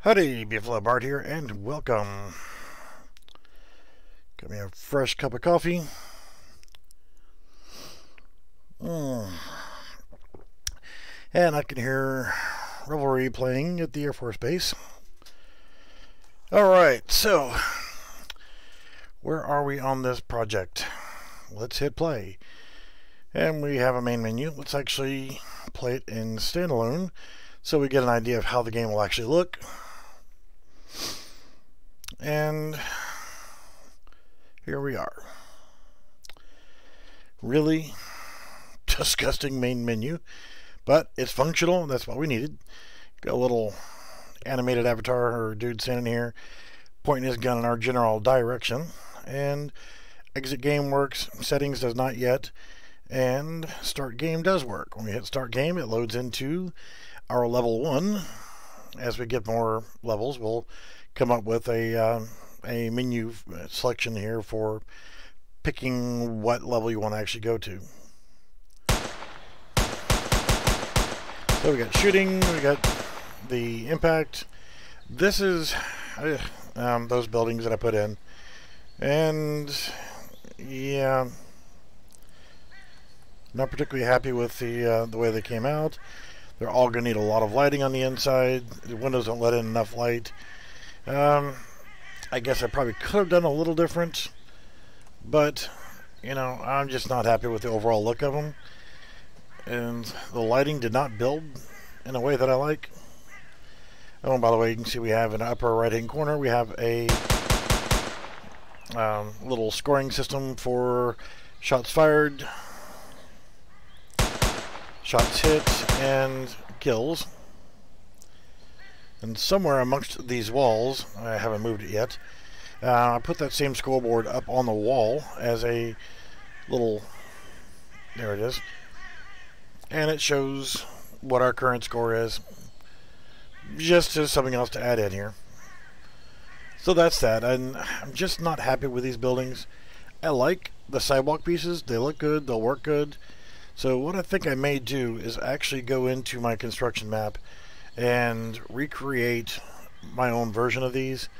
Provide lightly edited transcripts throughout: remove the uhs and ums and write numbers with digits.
Howdy, beautiful Bart here, and welcome. Got me a fresh cup of coffee. And I can hear Revelry playing at the Air Force Base. Alright, so where are we on this project? Let's hit play. And we have a main menu. Let's actually play it in standalone so we get an idea of how the game will actually look. And here we are. Really disgusting main menu, but it's functional, and that's what we needed. Got a little animated avatar or dude standing here pointing his gun in our general direction, and exit game works, settings does not yet, and start game does work. When we hit start game, it loads into our level 1. As we get more levels, we'll come up with a menu selection here for picking what level you want to actually go to. So we got shooting, we got the impact. This is those buildings that I put in, and yeah, not particularly happy with the way they came out. They're all going to need a lot of lighting on the inside. The windows don't let in enough light. I guess I probably could have done a little different, but you know, I'm just not happy with the overall look of them, and the lighting did not build in a way that I like. Oh, and by the way, you can see we have in the upper right hand corner, we have a little scoring system for shots fired, shots hit, and kills. And somewhere amongst these walls, I haven't moved it yet, I put that same scoreboard up on the wall as a little, there it is, and it shows what our current score is, just as something else to add in here. So that's that, and I'm just not happy with these buildings. I like the sidewalk pieces, they look good, they'll work good. So what I think I may do is actually go into my construction map and recreate my own version of these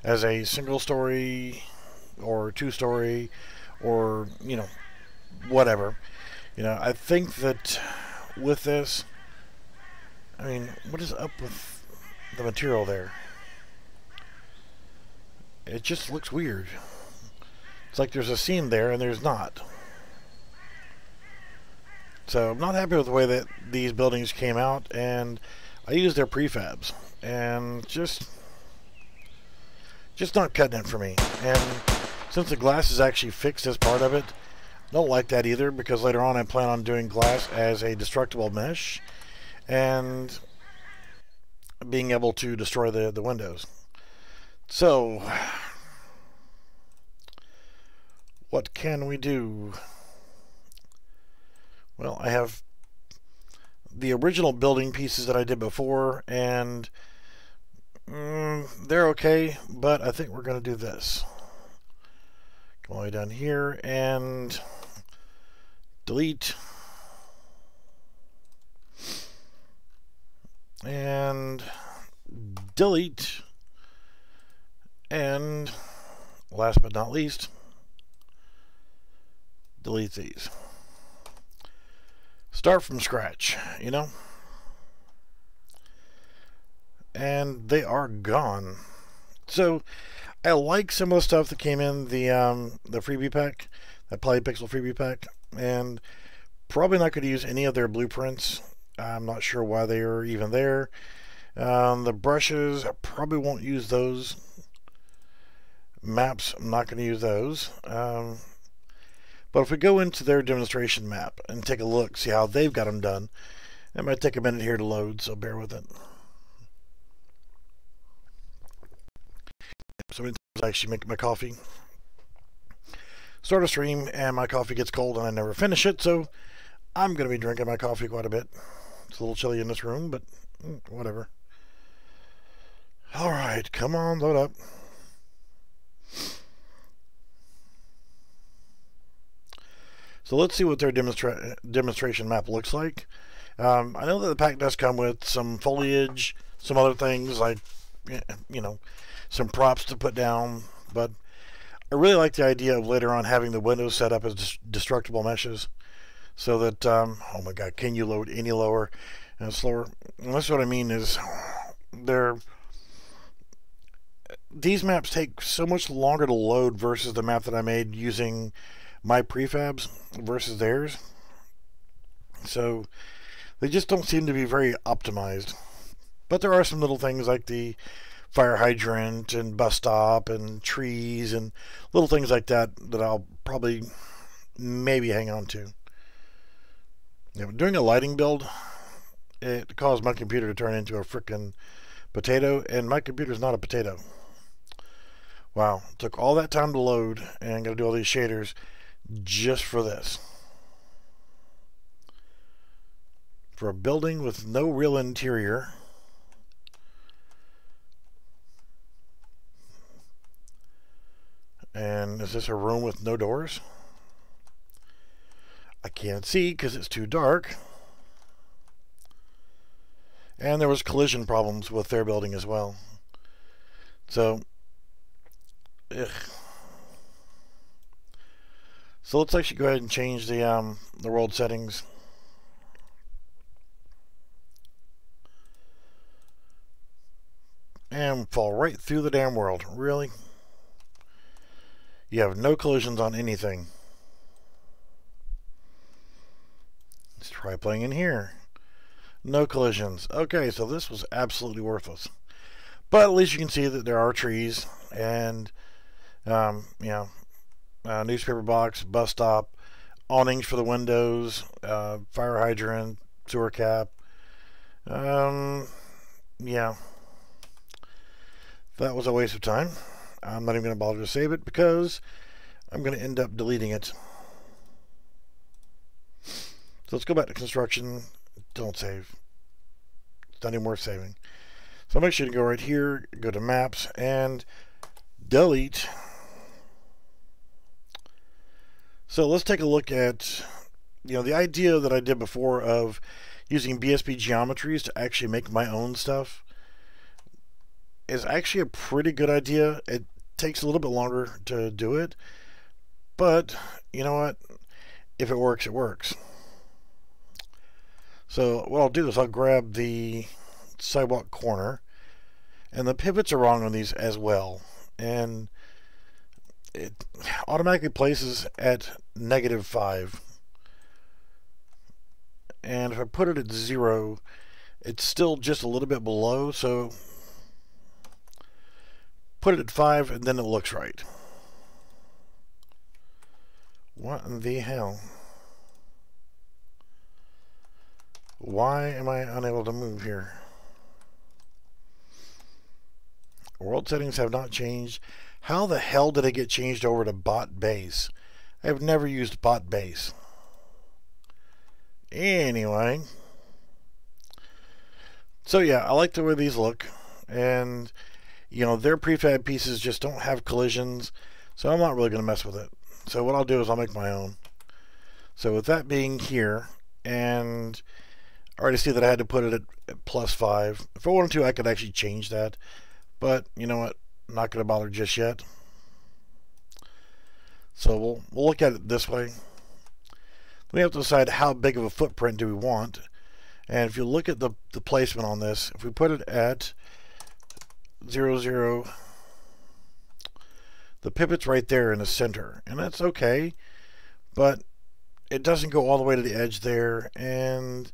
as a single story or two story, or you know, whatever. You know, I think that with this, I mean, what is up with the material there? It just looks weird. It's like there's a seam there and there's not. So I'm not happy with the way that these buildings came out, and I used their prefabs, and just not cutting it for me. And since the glass is actually fixed as part of it, I don't like that either, because later on I plan on doing glass as a destructible mesh and being able to destroy the windows. So what can we do? Well, I have the original building pieces that I did before, and they're okay, but I think we're going to do this. Come all the way down here and delete, and delete, and last but not least, delete these. Start from scratch, you know, and they are gone. So I like some of the stuff that came in the freebie pack, that PolyPixel Freebie Pack, and probably not going to use any of their blueprints. I'm not sure why they are even there. The brushes, I probably won't use those. Maps, I'm not going to use those. But if we go into their demonstration map and take a look, see how they've got them done, it might take a minute here to load, so bear with it. So many times I actually make my coffee, start a stream, and my coffee gets cold and I never finish it, so I'm going to be drinking my coffee quite a bit. It's a little chilly in this room, but whatever. Alright, come on, load up. So let's see what their demonstration map looks like. I know that the pack does come with some foliage, some other things like you know, some props to put down. But I really like the idea of later on having the windows set up as destructible meshes, so that oh my god, can you load any lower and slower? And that's what I mean is these maps take so much longer to load versus the map that I made using my prefabs versus theirs. So they just don't seem to be very optimized. But there are some little things like the fire hydrant and bus stop and trees and little things like that that I'll probably maybe hang on to. Doing a lighting build, it caused my computer to turn into a frickin' potato, and my computer's not a potato. Wow, took all that time to load, and gotta do all these shaders just for this. For a building with no real interior. And is this a room with no doors? I can't see because it's too dark. And there was collision problems with their building as well. So, ugh. So let's actually go ahead and change the world settings. And fall right through the damn world. Really? You have no collisions on anything. Let's try playing in here. No collisions. Okay, so this was absolutely worthless. But at least you can see that there are trees and, newspaper box, bus stop, awnings for the windows, fire hydrant, sewer cap. Yeah. That was a waste of time. I'm not even going to bother to save it because I'm going to end up deleting it. So let's go back to construction. Don't save. It's not even worth saving. So make sure to go right here, go to maps, and delete. So let's take a look at, the idea that I did before of using BSP geometries to actually make my own stuff is actually a pretty good idea. It takes a little bit longer to do it, but you know what? If it works, it works. So what I'll do is I'll grab the sidewalk corner, and the pivots are wrong on these as well, and it automatically places at -5, and if I put it at 0, it's still just a little bit below, so put it at 5 and then it looks right. What in the hell? Why am I unable to move here? World settings have not changed. How the hell did it get changed over to bot base? I've never used bot base. Anyway. So yeah, I like the way these look. And, their prefab pieces just don't have collisions. So I'm not really going to mess with it. So what I'll do is I'll make my own. So with that being here, and I already see that I had to put it at +5. If I wanted to, I could actually change that. But you know what? I'm not going to bother just yet. So we'll look at it this way. We have to decide how big of a footprint do we want. And if you look at the placement on this, if we put it at 0, 0, the pivot's right there in the center. And that's okay. But it doesn't go all the way to the edge there. And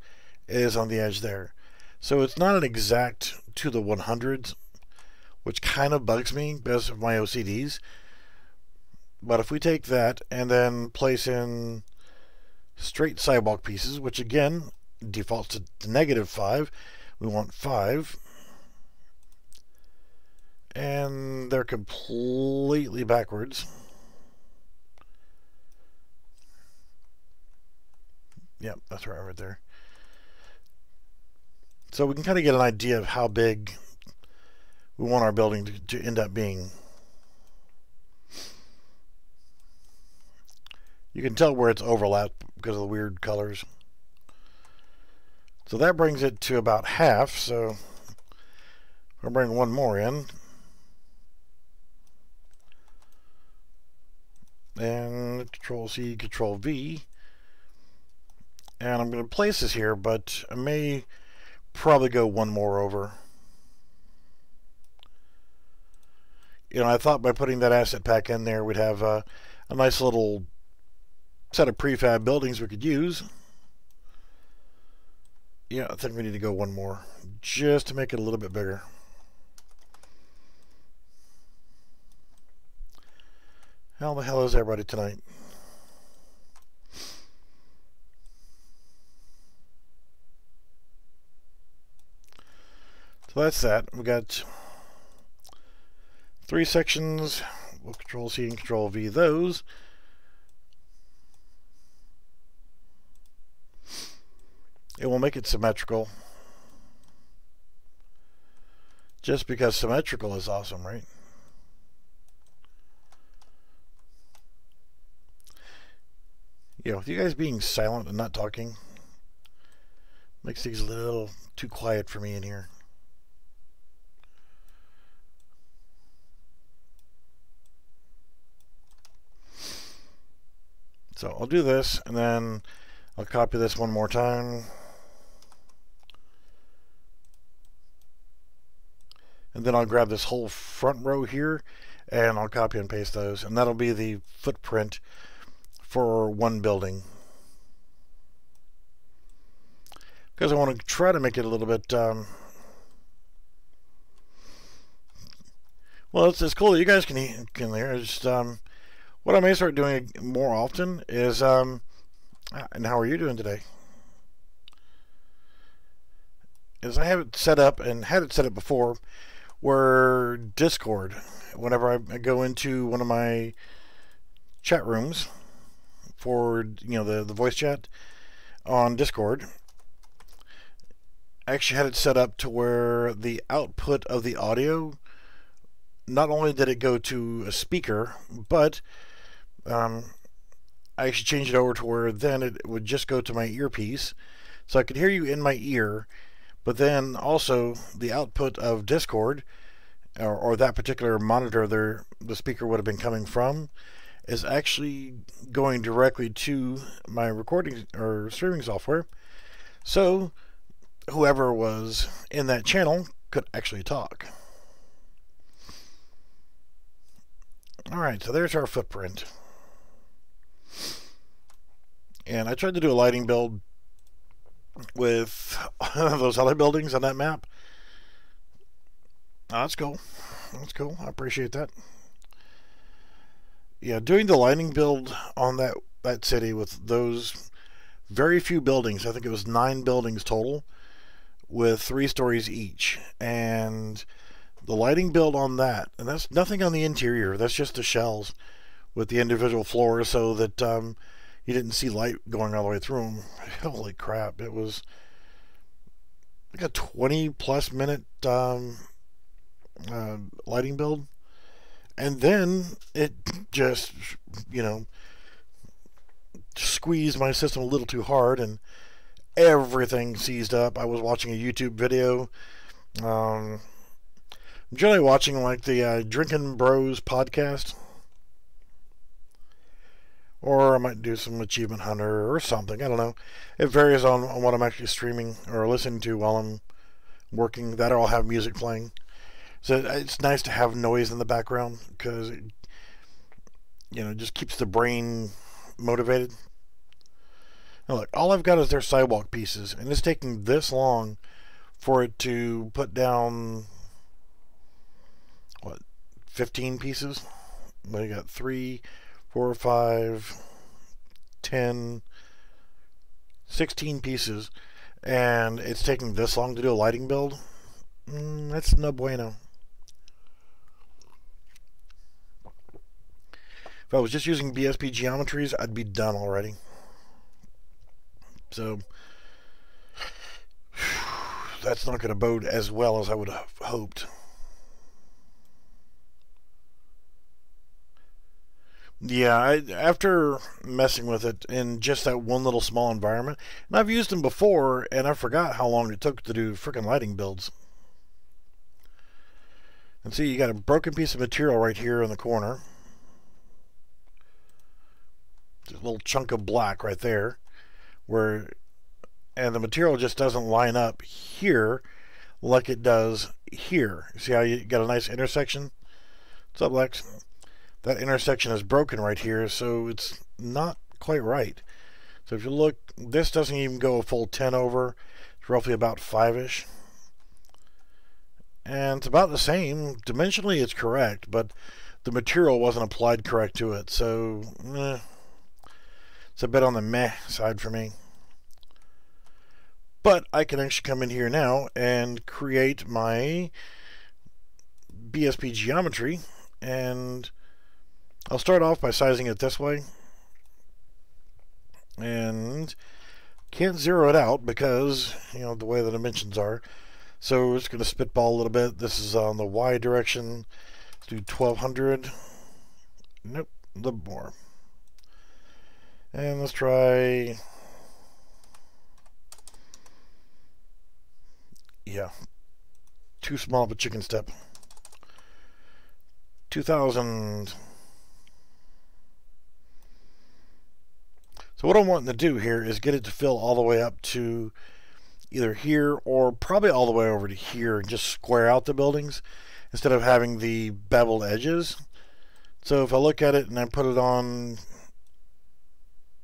it is on the edge there. So it's not an exact to the 100s, which kind of bugs me because of my OCDs. But if we take that and then place in straight sidewalk pieces, which again defaults to -5, we want 5. And they're completely backwards. Yep, that's right there. So we can kind of get an idea of how big we want our building to end up being. You can tell where it's overlapped because of the weird colors. So that brings it to about half. So I'll bring one more in. And Control C, Control V. And I'm going to place this here, but I may probably go one more over. You know, I thought by putting that asset pack in there, we'd have a nice little set of prefab buildings we could use. Yeah, I think we need to go one more, just to make it a little bit bigger. How the hell is everybody tonight? So that's that. We got 3 sections. We'll Control C and Control V those. It will make it symmetrical. Just because symmetrical is awesome, right? Yeah, with you guys being silent and not talking makes things a little too quiet for me in here. So I'll do this, and then I'll copy this one more time. And then I'll grab this whole front row here, and I'll copy and paste those. And that'll be the footprint for one building. Because I want to try to make it a little bit... well, it's cool that you guys can hear. Just, what I may start doing more often is... and how are you doing today? Is I have it set up, and had it set up before, where Discord, whenever I go into one of my chat rooms for, you know, the voice chat on Discord, I actually had it set up to where the output of the audio, not only did it go to a speaker, but I actually changed it over to where then it would just go to my earpiece, so I could hear you in my ear. But then also the output of Discord, or that particular monitor there, the speaker would have been coming from, is actually going directly to my recording or streaming software. So whoever was in that channel could actually talk. Alright, so there's our footprint. And I tried to do a lighting build with those other buildings on that map. Oh, that's cool. That's cool. I appreciate that. Yeah, doing the lighting build on that city with those very few buildings. I think it was 9 buildings total with 3 stories each. And the lighting build on that, and that's nothing on the interior. That's just the shells with the individual floors so that you didn't see light going all the way through them. Holy crap. It was like a 20+ minute lighting build. And then it just, you know, squeezed my system a little too hard and everything seized up. I was watching a YouTube video. I'm generally watching like the Drinking Bros podcast. Or I might do some Achievement Hunter or something. I don't know. It varies on what I'm actually streaming or listening to while I'm working. That or I'll have music playing. So it's nice to have noise in the background because it, you know, just keeps the brain motivated. Now look, all I've got is their sidewalk pieces, and it's taking this long for it to put down, what, 15 pieces? Well, you got 3, 4, 5, 10, 16 pieces, and it's taking this long to do a lighting build. That's no bueno. If I was just using BSP geometries, I'd be done already. So that's not going to bode as well as I would have hoped. Yeah, after messing with it in just that one little small environment, and I've used them before, and I forgot how long it took to do freaking lighting builds. And see, you got a broken piece of material right here in the corner. Just a little chunk of black right there, and the material just doesn't line up here like it does here. See how you got a nice intersection? What's up, Lex? That intersection is broken right here, so it's not quite right. So if you look, this doesn't even go a full 10 over. It's roughly about 5-ish. And it's about the same. Dimensionally, it's correct, but the material wasn't applied correct to it. So, it's a bit on the meh side for me. But I can actually come in here now and create my BSP geometry. And I'll start off by sizing it this way. And can't zero it out because, you know, the way the dimensions are. So we're just going to spitball a little bit. This is on the Y direction. Let's do 1200. Nope, a little more. And let's try, yeah, too small of a chicken step. 2000. So what I'm wanting to do here is get it to fill all the way up to either here or probably all the way over to here and just square out the buildings instead of having the beveled edges. So if I look at it and I put it on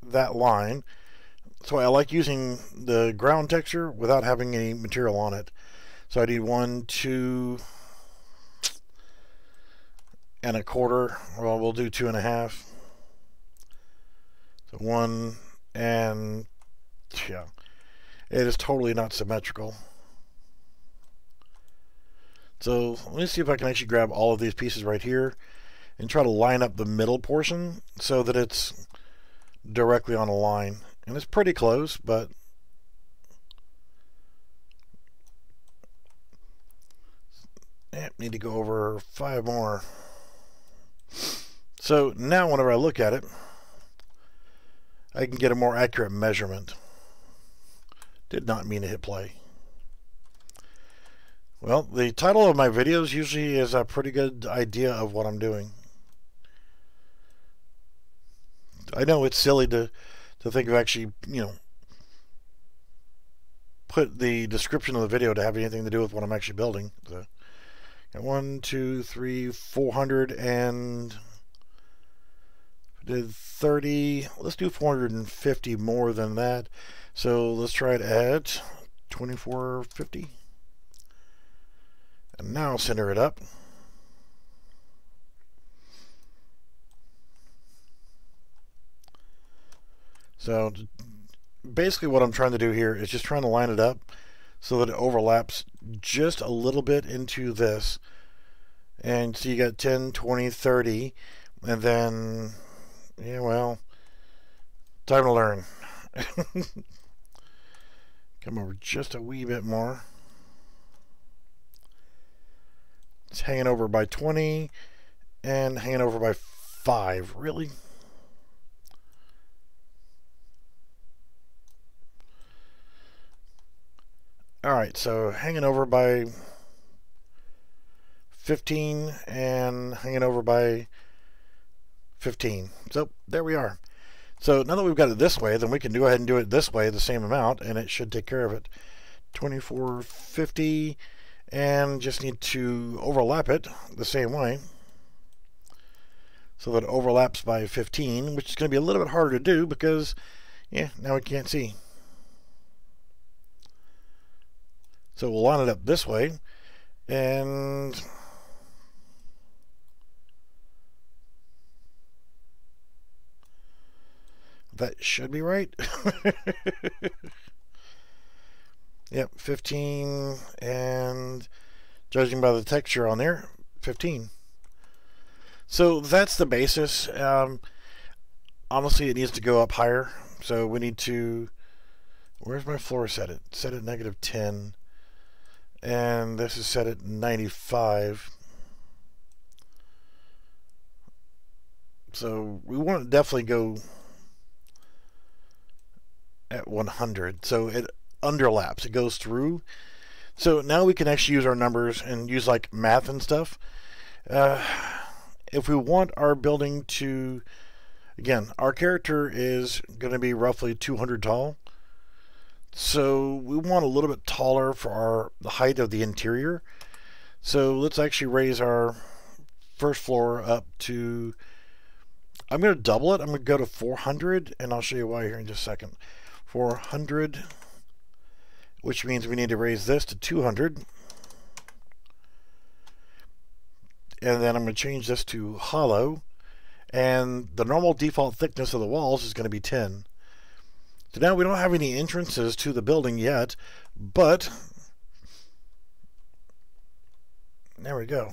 that line, so I like using the ground texture without having any material on it. So I need 1, 2 and a quarter. Well, we'll do 2.5. So 1 and yeah. It is totally not symmetrical. So let me see if I can actually grab all of these pieces right here and try to line up the middle portion so that it's directly on a line. And it's pretty close, but need to go over 5 more. So now whenever I look at it, I can get a more accurate measurement. Did not mean to hit play. Well, the title of my videos usually is a pretty good idea of what I'm doing. I know it's silly to think of actually, you know, put the description of the video to have anything to do with what I'm actually building. So, 1, 2, 3, 400 and did 30. Let's do 450 more than that. So let's try it at 2450. And now center it up. So basically what I'm trying to do here is just trying to line it up so that it overlaps just a little bit into this. And so you got 10, 20, 30, and then, yeah, well, time to learn. Come over just a wee bit more. It's hanging over by 20 and hanging over by 5. Really? Alright, so hanging over by 15 and hanging over by 15. So there we are. So now that we've got it this way, then we can go ahead and do it this way, the same amount, and it should take care of it. 2450, and just need to overlap it the same way. So that it overlaps by 15, which is going to be a little bit harder to do because, yeah, now we can't see. So we'll line it up this way, and that should be right. Yep, 15, and judging by the texture on there, 15. So that's the basis. Honestly, it needs to go up higher. So we need to, where's my floor set at? Set at -10. And this is set at 95. So we want to definitely go at 100. So it underlaps. It goes through. So now we can actually use our numbers and use like math and stuff. If we want our building to, again, our character is going to be roughly 200 tall. So we want a little bit taller for the height of the interior. So let's actually raise our first floor up to, I'm going to double it. I'm going to go to 400, and I'll show you why here in just a second. 400, which means we need to raise this to 200. And then I'm going to change this to hollow. And the normal default thickness of the walls is going to be 10. So now we don't have any entrances to the building yet, but there we go.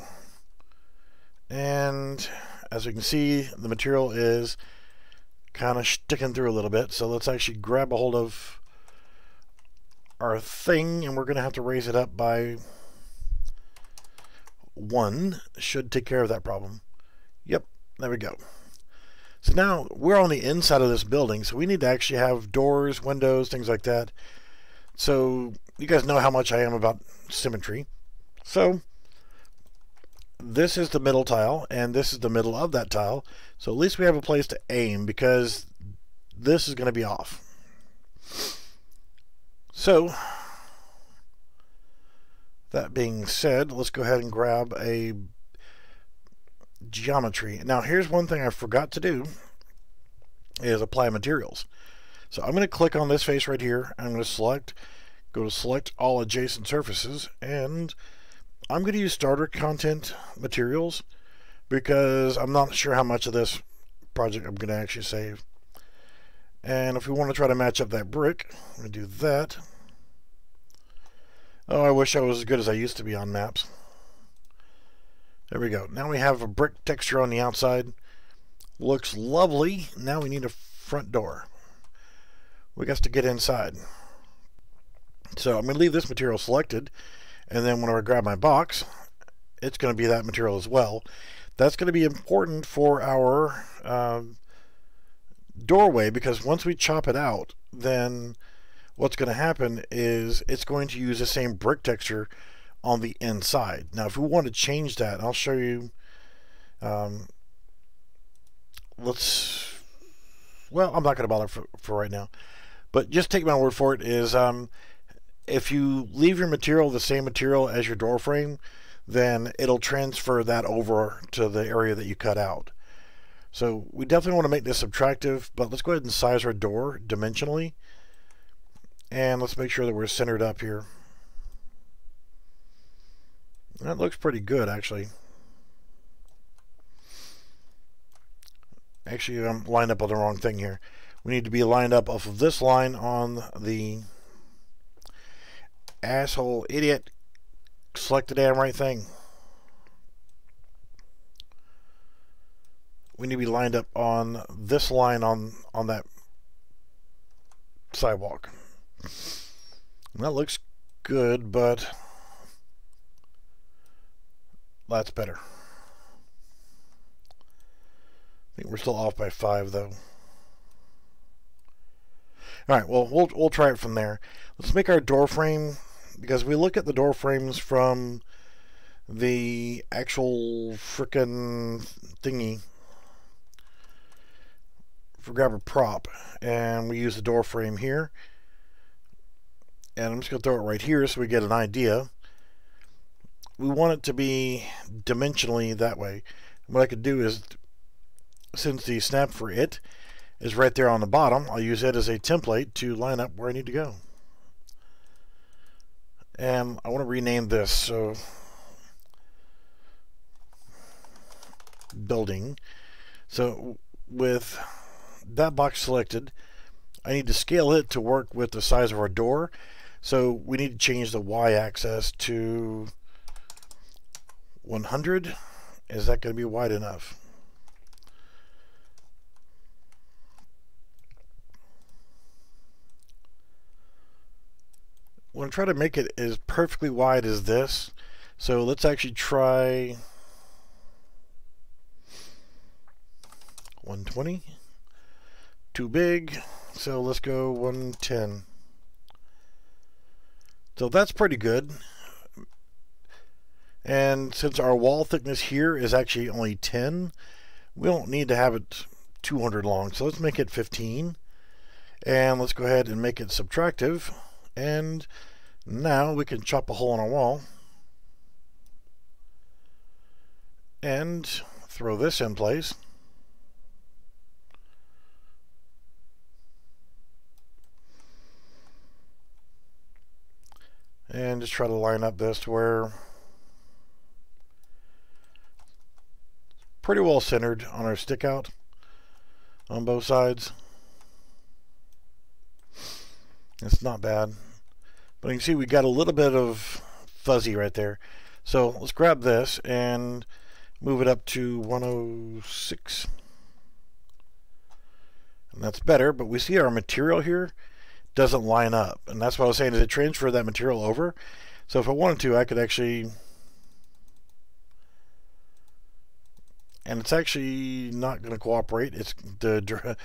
And as you can see, the material is kind of sticking through a little bit. So let's actually grab a hold of our thing, and we're going to have to raise it up by 1. Should take care of that problem. Yep, there we go. So now we're on the inside of this building, so we need to actually have doors, windows, things like that. So you guys know how much I am about symmetry. So this is the middle tile, and this is the middle of that tile. So at least we have a place to aim, because this is going to be off. So that being said, let's go ahead and grab a geometry. Now here's one thing I forgot to do, is apply materials. So I'm going to click on this face right here. I'm going to go to select all adjacent surfaces, and I'm going to use starter content materials because I'm not sure how much of this project I'm going to actually save. And if we want to try to match up that brick, I'm going to do that. Oh, I wish I was as good as I used to be on maps. There we go. Now we have a brick texture on the outside. Looks lovely. Now we need a front door. We got to get inside. So I'm going to leave this material selected, and then when I grab my box, it's going to be that material as well. That's going to be important for our doorway, because once we chop it out, then what's going to happen is it's going to use the same brick texture on the inside. Now if we want to change that, I'll show you. Well, I'm not going to bother for right now, but just take my word for it, is if you leave your material the same material as your door frame, then it'll transfer that over to the area that you cut out. So we definitely want to make this subtractive, but let's go ahead and size our door dimensionally, and let's make sure that we're centered up here. That looks pretty good, actually. Actually, I'm lined up on the wrong thing here. We need to be lined up off of this line on the asshole idiot. Select the damn right thing. We need to be lined up on this line on that sidewalk. And that looks good, but that's better. I think we're still off by 5 though. Alright, well we'll try it from there. Let's make our door frame, because we look at the door frames from the actual frickin' thingy. For grab a prop, and we use the door frame here. And I'm just going to throw it right here so we get an idea. We want it to be dimensionally that way. What I could do is, since the snap for it is right there on the bottom, I'll use it as a template to line up where I need to go. And I want to rename this, so building. So with that box selected, I need to scale it to work with the size of our door. So we need to change the y-axis to 100. Is that going to be wide enough? I'm going to try to make it as perfectly wide as this. So let's actually try 120. Too big, so let's go 110. So that's pretty good. And since our wall thickness here is actually only 10, we don't need to have it 200 long. So let's make it 15. And let's go ahead and make it subtractive. And now we can chop a hole in our wall. And throw this in place. And just try to line up this to where pretty well centered on our stick out on both sides. It's not bad, but you can see we got a little bit of fuzzy right there. So let's grab this and move it up to 106, and that's better. But we see our material here doesn't line up, and that's what I was saying, is it transfer that material over. So if I wanted to, I could actually, and it's actually not going to cooperate. It's the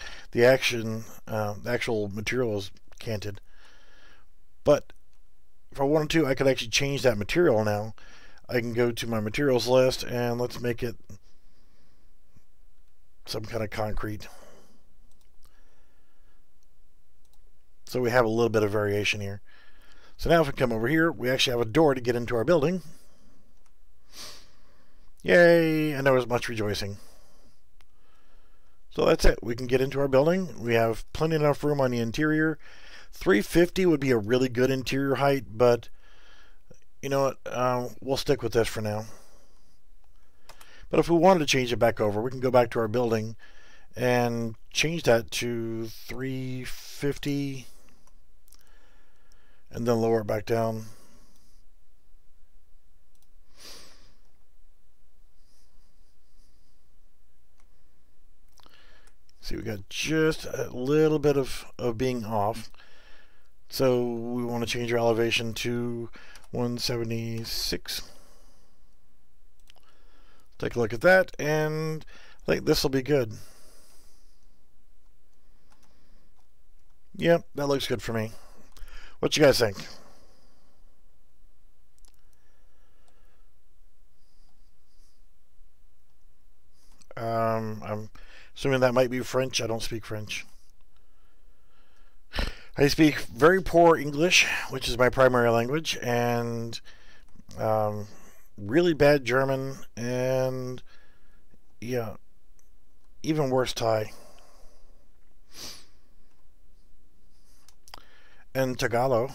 actual material is canted. But if I wanted to, I could actually change that material now. I can go to my materials list and let's make it some kind of concrete. So we have a little bit of variation here. So now if we come over here, we actually have a door to get into our building. Yay! And there was much rejoicing. So that's it. We can get into our building. We have plenty enough room on the interior. 350 would be a really good interior height, but you know what? We'll stick with this for now. But if we wanted to change it back over, we can go back to our building and change that to 350 and then lower it back down. See, we got just a little bit of being off. So we want to change our elevation to 176. Take a look at that, and I think this will be good. Yep, that looks good for me. What you guys think? I'm assuming that might be French. I don't speak French. I speak very poor English, which is my primary language, and really bad German, and yeah, even worse Thai. And Tagalog.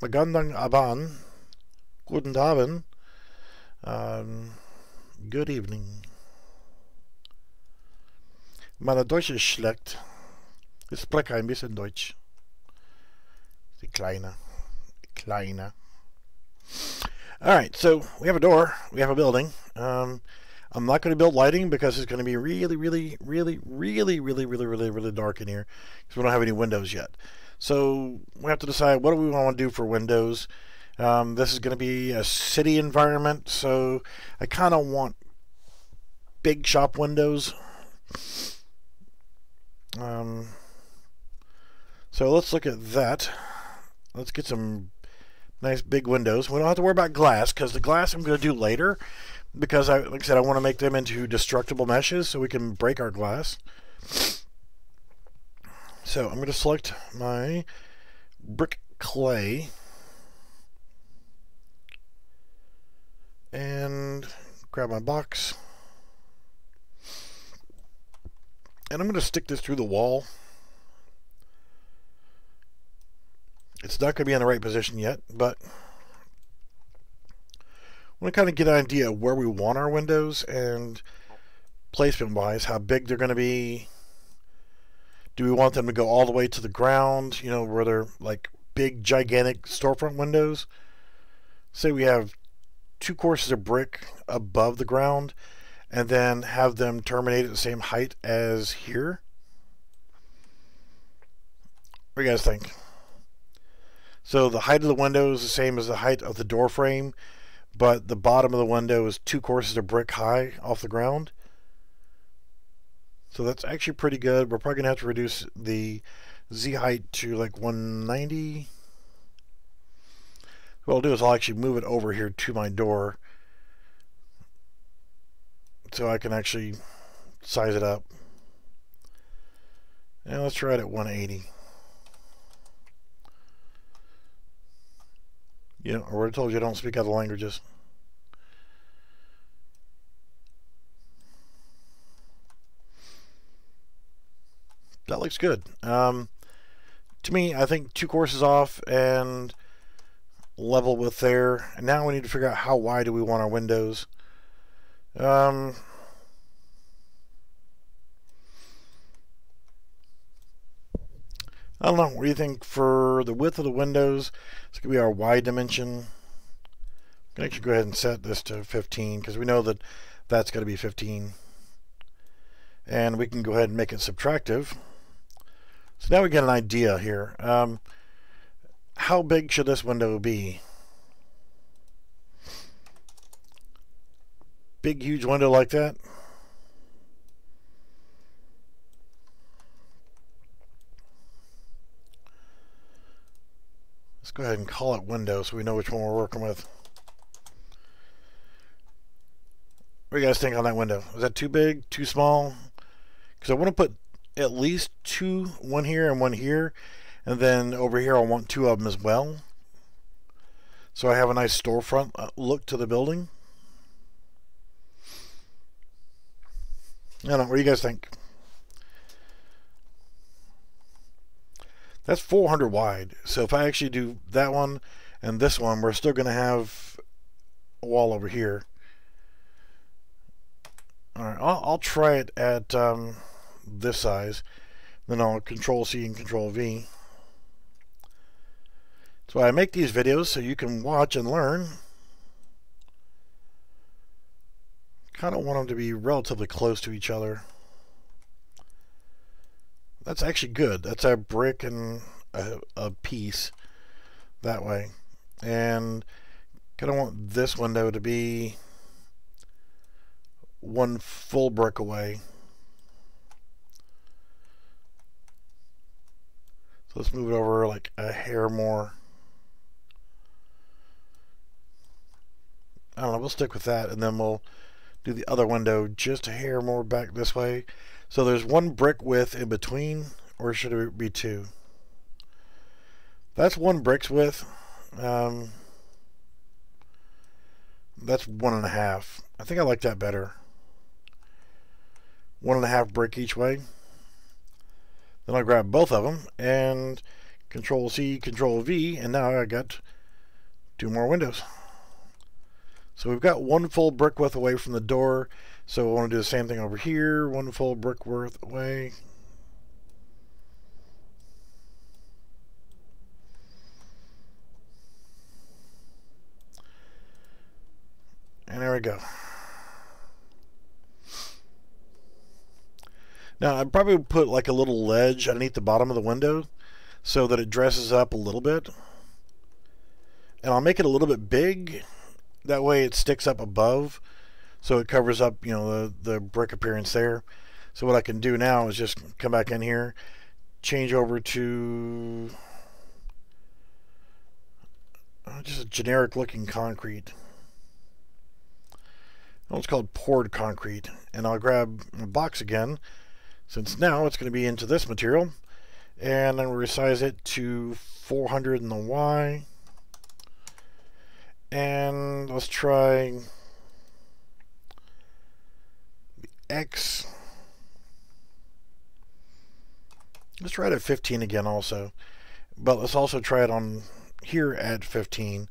Magandang Aban. Guten Abend. Good evening. Meine Deutsch ist schlecht. Ich spreche ein bisschen Deutsch. Die Kleine. Alright, so we have a door. We have a building. I'm not going to build lighting because it's going to be really dark in here because we don't have any windows yet. So we have to decide, what do we want to do for windows. This is going to be a city environment, so I kind of want big shop windows. So let's look at that. Let's get some nice big windows. We don't have to worry about glass, because the glass I'm going to do later, because like I said, I want to make them into destructible meshes so we can break our glass. So I'm going to select my brick clay and grab my box, and I'm going to stick this through the wall. It's not going to be in the right position yet, but I want to kind of get an idea of where we want our windows, and placement wise, how big they're going to be. Do we want them to go all the way to the ground, you know, where they're like big gigantic storefront windows? Say we have 2 courses of brick above the ground, and then have them terminate at the same height as here. What do you guys think? So the height of the window is the same as the height of the door frame, but the bottom of the window is 2 courses of brick high off the ground. So that's actually pretty good. We're probably going to have to reduce the Z height to like 190. What I'll do is I'll actually move it over here to my door so I can actually size it up. And let's try it at 180. Yeah, I already told you I don't speak other languages. That looks good. To me, I think 2 courses off and level with there. And now we need to figure out how wide do we want our windows. I don't know. What do you think for the width of the windows? It's going to be our wide dimension. I'm going to actually go ahead and set this to 15 because we know that that's going to be 15. And we can go ahead and make it subtractive. So now we get an idea here. How big should this window be? Big, huge window like that? Let's go ahead and call it window so we know which one we're working with. What do you guys think on that window? Is that too big, too small? Because I want to put at least 2, one here and one here, and then over here I want 2 of them as well. So I have a nice storefront look to the building. I don't know, what do you guys think? That's 400 wide. So if I actually do that one and this one, we're still going to have a wall over here. Alright, I'll try it at this size. Then I'll Control C and Control V. So I make these videos so you can watch and learn. Kind of want them to be relatively close to each other. That's actually good. That's a brick and a piece that way. And kind of want this window to be 1 full brick away. So let's move it over like a hair more. I don't know, we'll stick with that, and then we'll do the other window just a hair more back this way. So there's 1 brick width in between, or should it be 2? That's 1 brick's width. That's 1.5. I think I like that better. 1.5 brick each way. Then I'll grab both of them and Control C, Control V, and now I got 2 more windows. So we've got 1 full brick width away from the door. So I want to do the same thing over here. 1 full brick width away. And there we go. Now I'd probably put like a little ledge underneath the bottom of the window so that it dresses up a little bit. And I'll make it a little bit big. That way it sticks up above, so it covers up, you know, the brick appearance there. So what I can do now is just come back in here, change over to just a generic looking concrete. Oh, it's called poured concrete. And I'll grab a box again, since now it's going to be into this material, and then resize it to 400 in the Y. And let's try the X. Let's try it at 15 again also. But let's also try it on here at 15.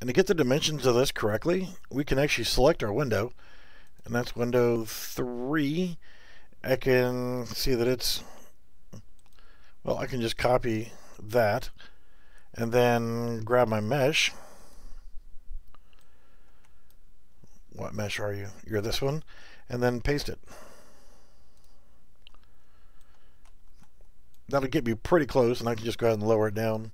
And to get the dimensions of this correctly, we can actually select our window. And that's window 3. I can see that it's... Well, I can just copy that and then grab my mesh. What mesh are you? You're this one. And then paste it. That'll get me pretty close, and I can just go ahead and lower it down.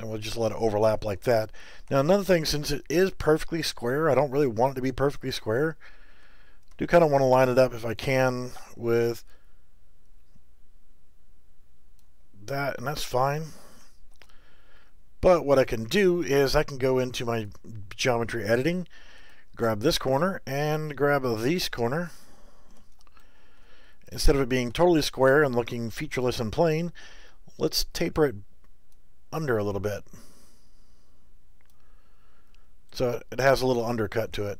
And we'll just let it overlap like that. Now another thing, since it is perfectly square, I don't really want it to be perfectly square. I do kind of want to line it up if I can with that, and that's fine. But what I can do is I can go into my geometry editing, grab this corner and grab this corner. Instead of it being totally square and looking featureless and plain, let's taper it under a little bit, so it has a little undercut to it.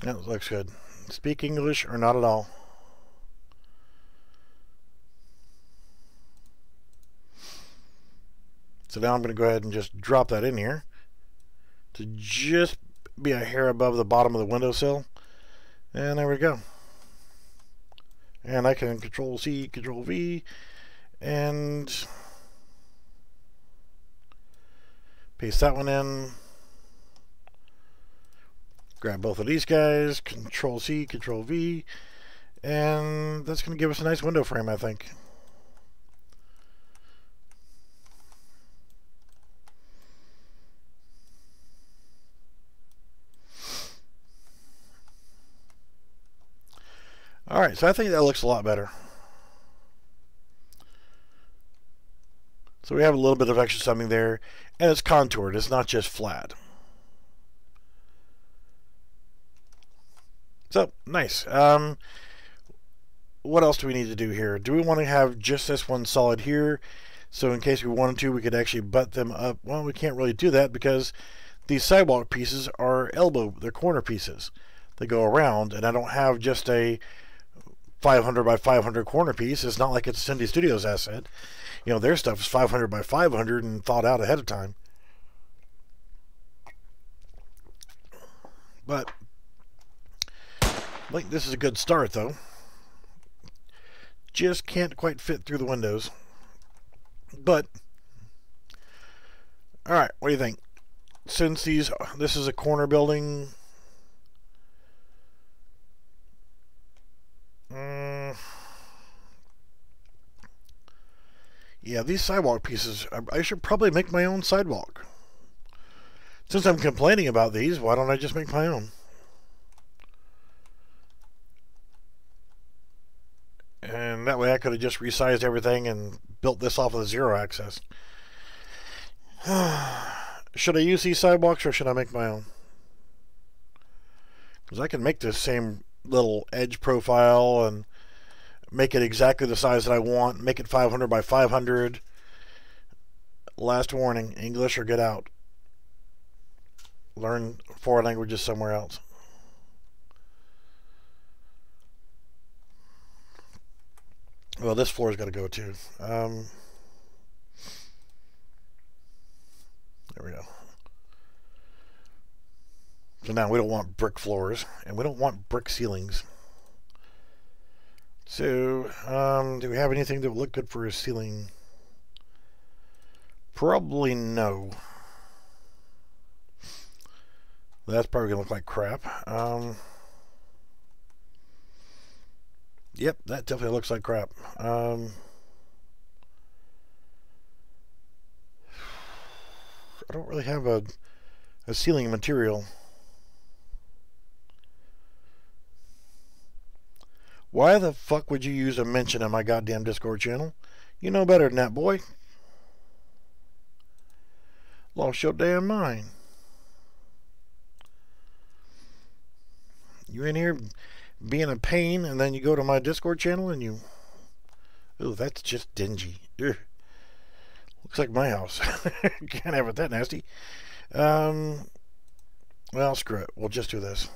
That looks good. Speak English or not at all. So now I'm going to go ahead and just drop that in here to just be a hair above the bottom of the windowsill. And there we go. And I can Control C, Control V, and paste that one in. Grab both of these guys, Control C, Control V, and that's going to give us a nice window frame, I think. Alright, so I think that looks a lot better. So we have a little bit of extra something there, and it's contoured, it's not just flat. So, nice. What else do we need to do here? Do we want to have just this one solid here? So in case we wanted to, we could actually butt them up. Well, we can't really do that because these sidewalk pieces are they're corner pieces. They go around, and I don't have just a 500 by 500 corner piece. It's not like it's a Cindy Studios asset. You know, their stuff is 500 by 500 and thought out ahead of time. But I think this is a good start, though. Just can't quite fit through the windows. But all right, what do you think? Since this is a corner building, yeah, these sidewalk pieces, I should probably make my own sidewalk. Since I'm complaining about these, why don't I just make my own? And that way I could have just resized everything and built this off of the zero axis. Should I use these sidewalks or should I make my own? Because I can make this same little edge profile and make it exactly the size that I want. Make it 500 by 500. Last warning, English or get out. Learn foreign languages somewhere else. Well, this floor's got to go too. There we go. So now we don't want brick floors, and we don't want brick ceilings. So, do we have anything that would look good for a ceiling? Probably no. That's probably going to look like crap. Yep, that definitely looks like crap. I don't really have a ceiling material. Why the fuck would you use a mention on my goddamn Discord channel? You know better than that, boy. Lost your damn mind. You in here being a pain, and then you go to my Discord channel and you... Ooh, that's just dingy. Ugh. Looks like my house. Can't have it that nasty. Well, screw it. We'll just do this.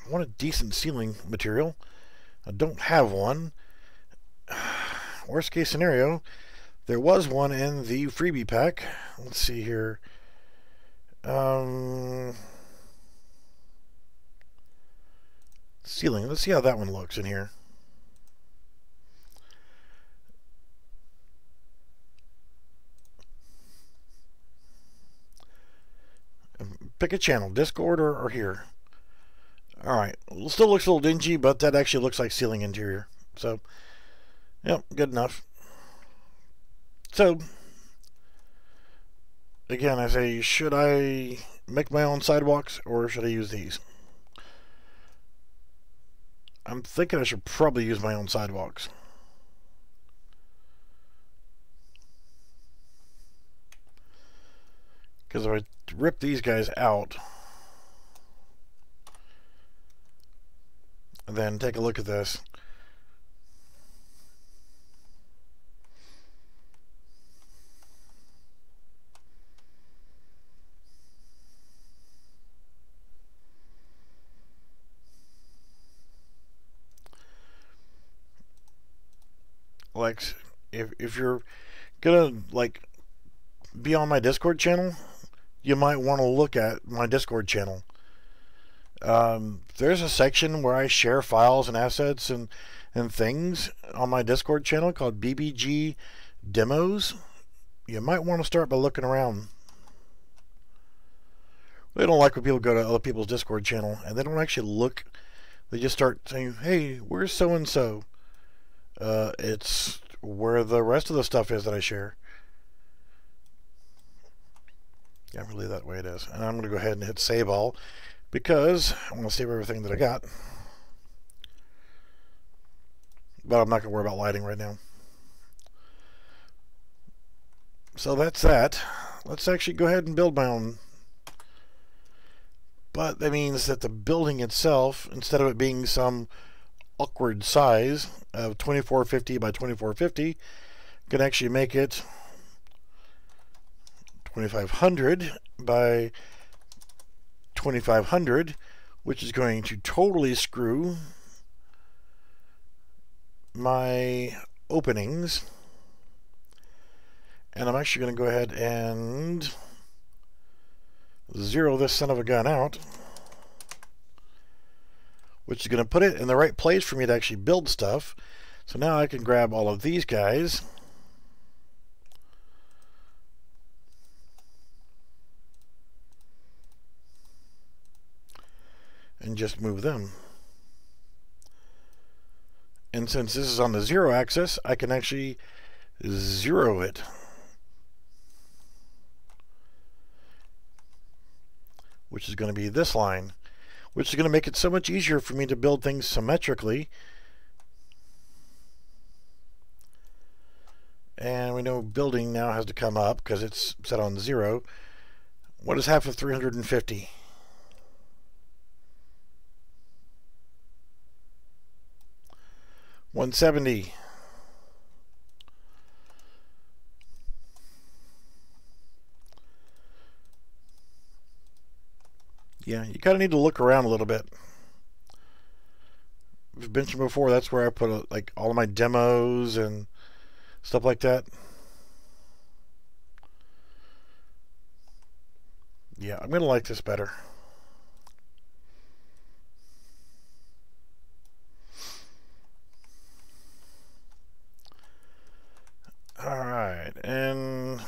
I want a decent ceiling material. I don't have one. Worst case scenario, there was one in the freebie pack. Let's see here. Ceiling. Let's see how that one looks in here. Pick a channel, Discord or here. Alright, still looks a little dingy, but that actually looks like ceiling interior. So, yep, good enough. So, again, I say, should I make my own sidewalks or should I use these? I'm thinking I should probably use my own sidewalks. Because if I rip these guys out, and then take a look at this. Like, if you're gonna like be on my Discord channel, you might want to look at my Discord channel. There's a section where I share files and assets and things on my Discord channel called BBG Demos. You might want to start by looking around. They don't like when people go to other people's Discord channel and they don't actually look. They just start saying, hey, where's so-and-so? It's where the rest of the stuff is that I share. Yeah, I'm going to leave that the way it is. And I'm going to go ahead and hit save all because I want to save everything that I got. But I'm not going to worry about lighting right now. So that's that. Let's actually go ahead and build my own. But that means that the building itself, instead of it being some awkward size of 2450 by 2450, can actually make it 2500 by 2500, which is going to totally screw my openings. And I'm actually going to go ahead and zero this son of a gun out, which is going to put it in the right place for me to actually build stuff. So now I can grab all of these guys and just move them. And since this is on the 0 axis, I can actually zero it. Which is going to be this line, which is going to make it so much easier for me to build things symmetrically. And we know building now has to come up because it's set on 0. What is half of 350? $170. Yeah, you kind of need to look around a little bit. I've mentioned before, that's where I put like all of my demos and stuff like that. Yeah, I'm gonna like this better. All right, and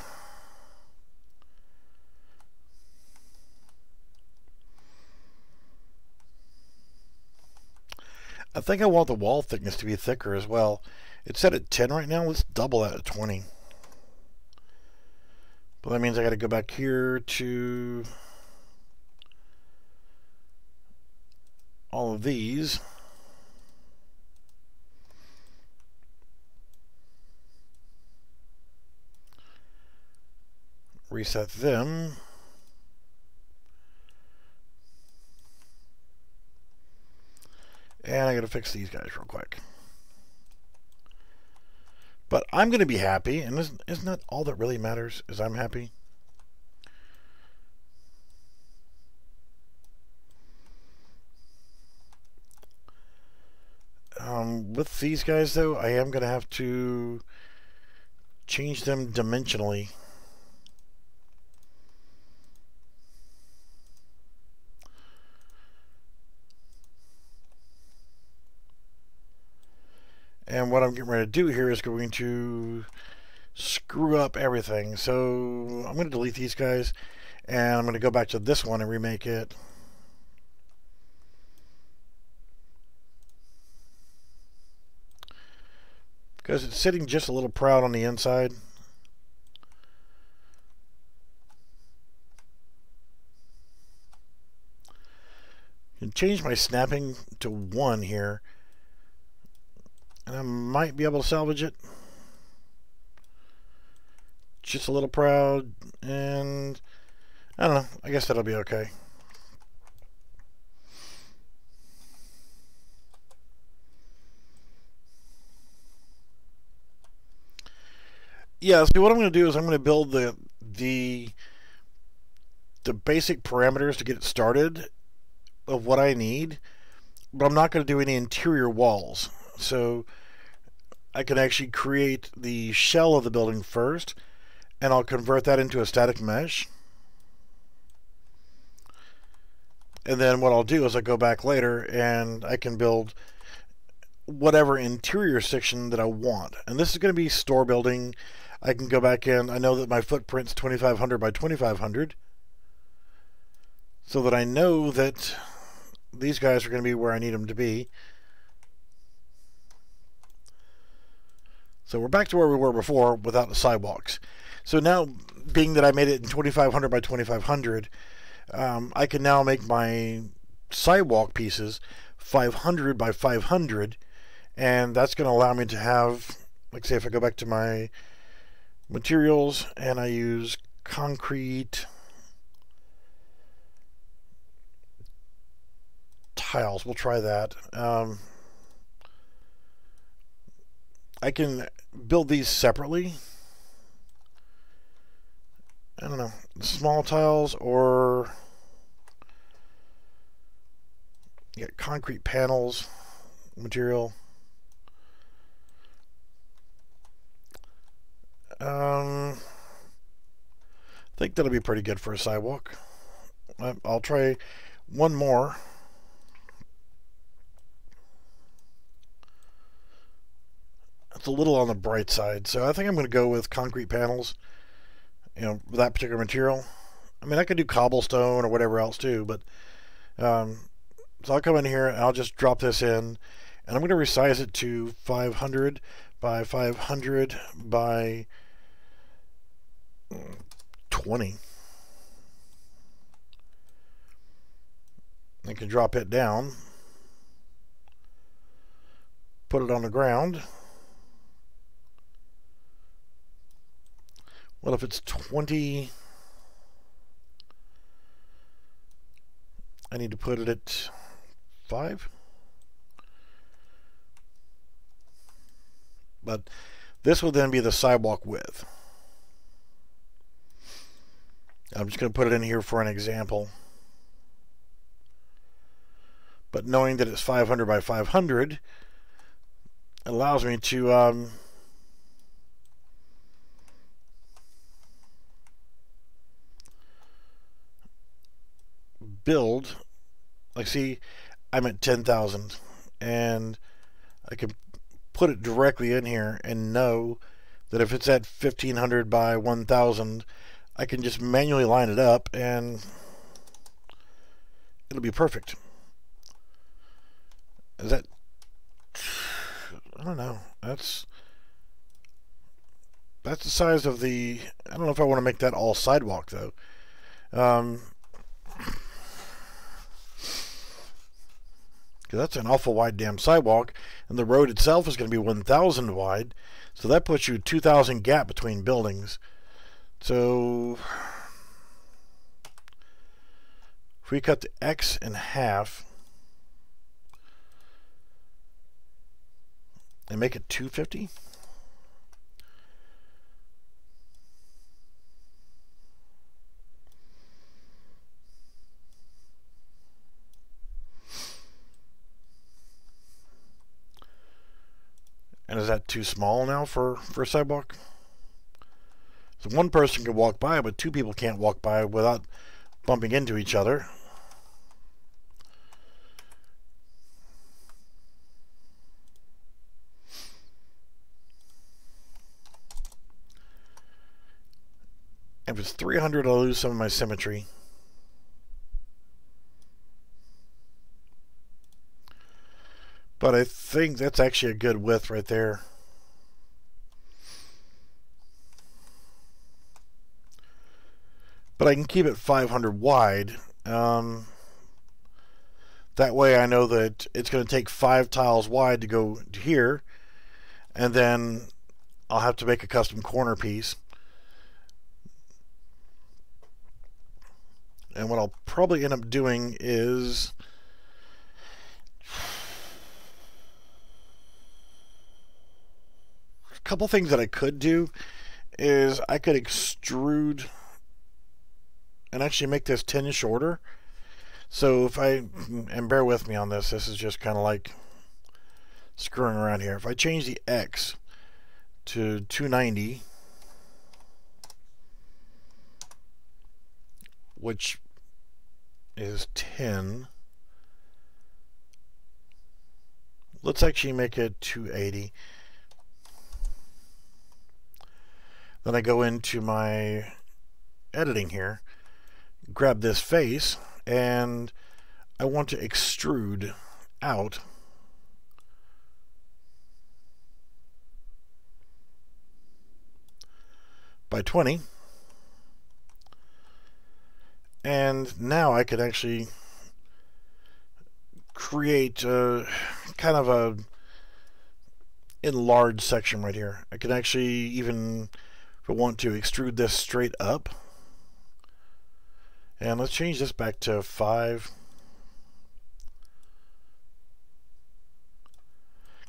I think I want the wall thickness to be thicker as well. It's set at 10 right now. Let's double that at 20. But that means I got to go back here to all of these. Reset them. And I got to fix these guys real quick. But I'm going to be happy, and isn't that all that really matters, is I'm happy? With these guys, though, I am going to have to change them dimensionally. And what I'm getting ready to do here is going to screw up everything. So I'm going to delete these guys, and I'm going to go back to this one and remake it. because it's sitting just a little proud on the inside. I can change my snapping to 1 here, and I might be able to salvage it. Just a little proud, and I don't know, I guess that'll be okay. Yeah, so what I'm going to do is I'm going to build the basic parameters to get it started of what I need, but I'm not going to do any interior walls. So I can actually create the shell of the building first, and I'll convert that into a static mesh. And then what I'll do is I go back later and I can build whatever interior section that I want. And this is going to be store building. I can go back in. I know that my footprint's 2500 by 2500, so that I know that these guys are going to be where I need them to be. So we're back to where we were before without the sidewalks. So now, being that I made it in 2500 by 2500, I can now make my sidewalk pieces 500 by 500, and that's going to allow me to have, like, say if I go back to my materials and I use concrete tiles, we'll try that. I can build these separately. I don't know, small tiles, or you get concrete panels material. I think that'll be pretty good for a sidewalk. I'll try one more. It's a little on the bright side, so I think I'm going to go with concrete panels, you know, with that particular material. I mean, I could do cobblestone or whatever else too, but so I'll come in here and I'll just drop this in, and I'm going to resize it to 500 by 500 by 20. I can drop it down, put it on the ground. Well, if it's 20, I need to put it at 5. But this will then be the sidewalk width. I'm just going to put it in here for an example. But knowing that it's 500 by 500, it allows me to build, like, see, I'm at 10,000, and I can put it directly in here and know that if it's at 1500 by 1000, I can just manually line it up and it'll be perfect. Is that, I don't know, that's the size of the, I don't know if I want to make that all sidewalk though. Because that's an awful wide damn sidewalk, and the road itself is going to be 1,000 wide, so that puts you 2,000 gap between buildings. So if we cut the X in half and make it 250, and is that too small now for a sidewalk? So one person can walk by, but two people can't walk by without bumping into each other. If it's 300, I'll lose some of my symmetry. But I think that's actually a good width right there. but I can keep it 500 wide. That way I know that it's going to take 5 tiles wide to go to here, and then I'll have to make a custom corner piece. And what I'll probably end up doing is a couple things that I could do is I could extrude and actually make this 10 shorter. So if I, and bear with me on this, this is just kind of like screwing around here. If I change the X to 290, which is 10, let's actually make it 280. Then I go into my editing here, grab this face, and I want to extrude out by 20. And now I could actually create kind of a enlarged section right here. I can actually even, if I want to, extrude this straight up. And let's change this back to 5.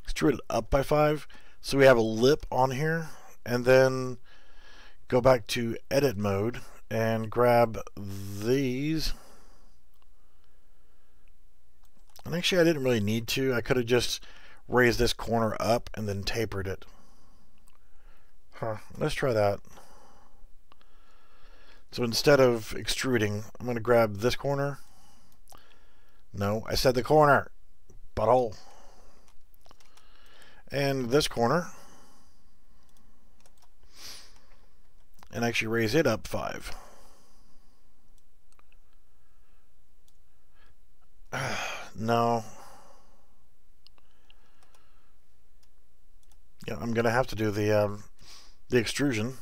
Extrude it up by 5. So we have a lip on here. And then go back to edit mode and grab these. And actually I didn't really need to. I could have just raised this corner up and then tapered it. Let's try that. So instead of extruding, I'm going to grab this corner. No, I said the corner. Butthole. And this corner. And actually raise it up 5. No. Yeah, I'm going to have to do the extrusion.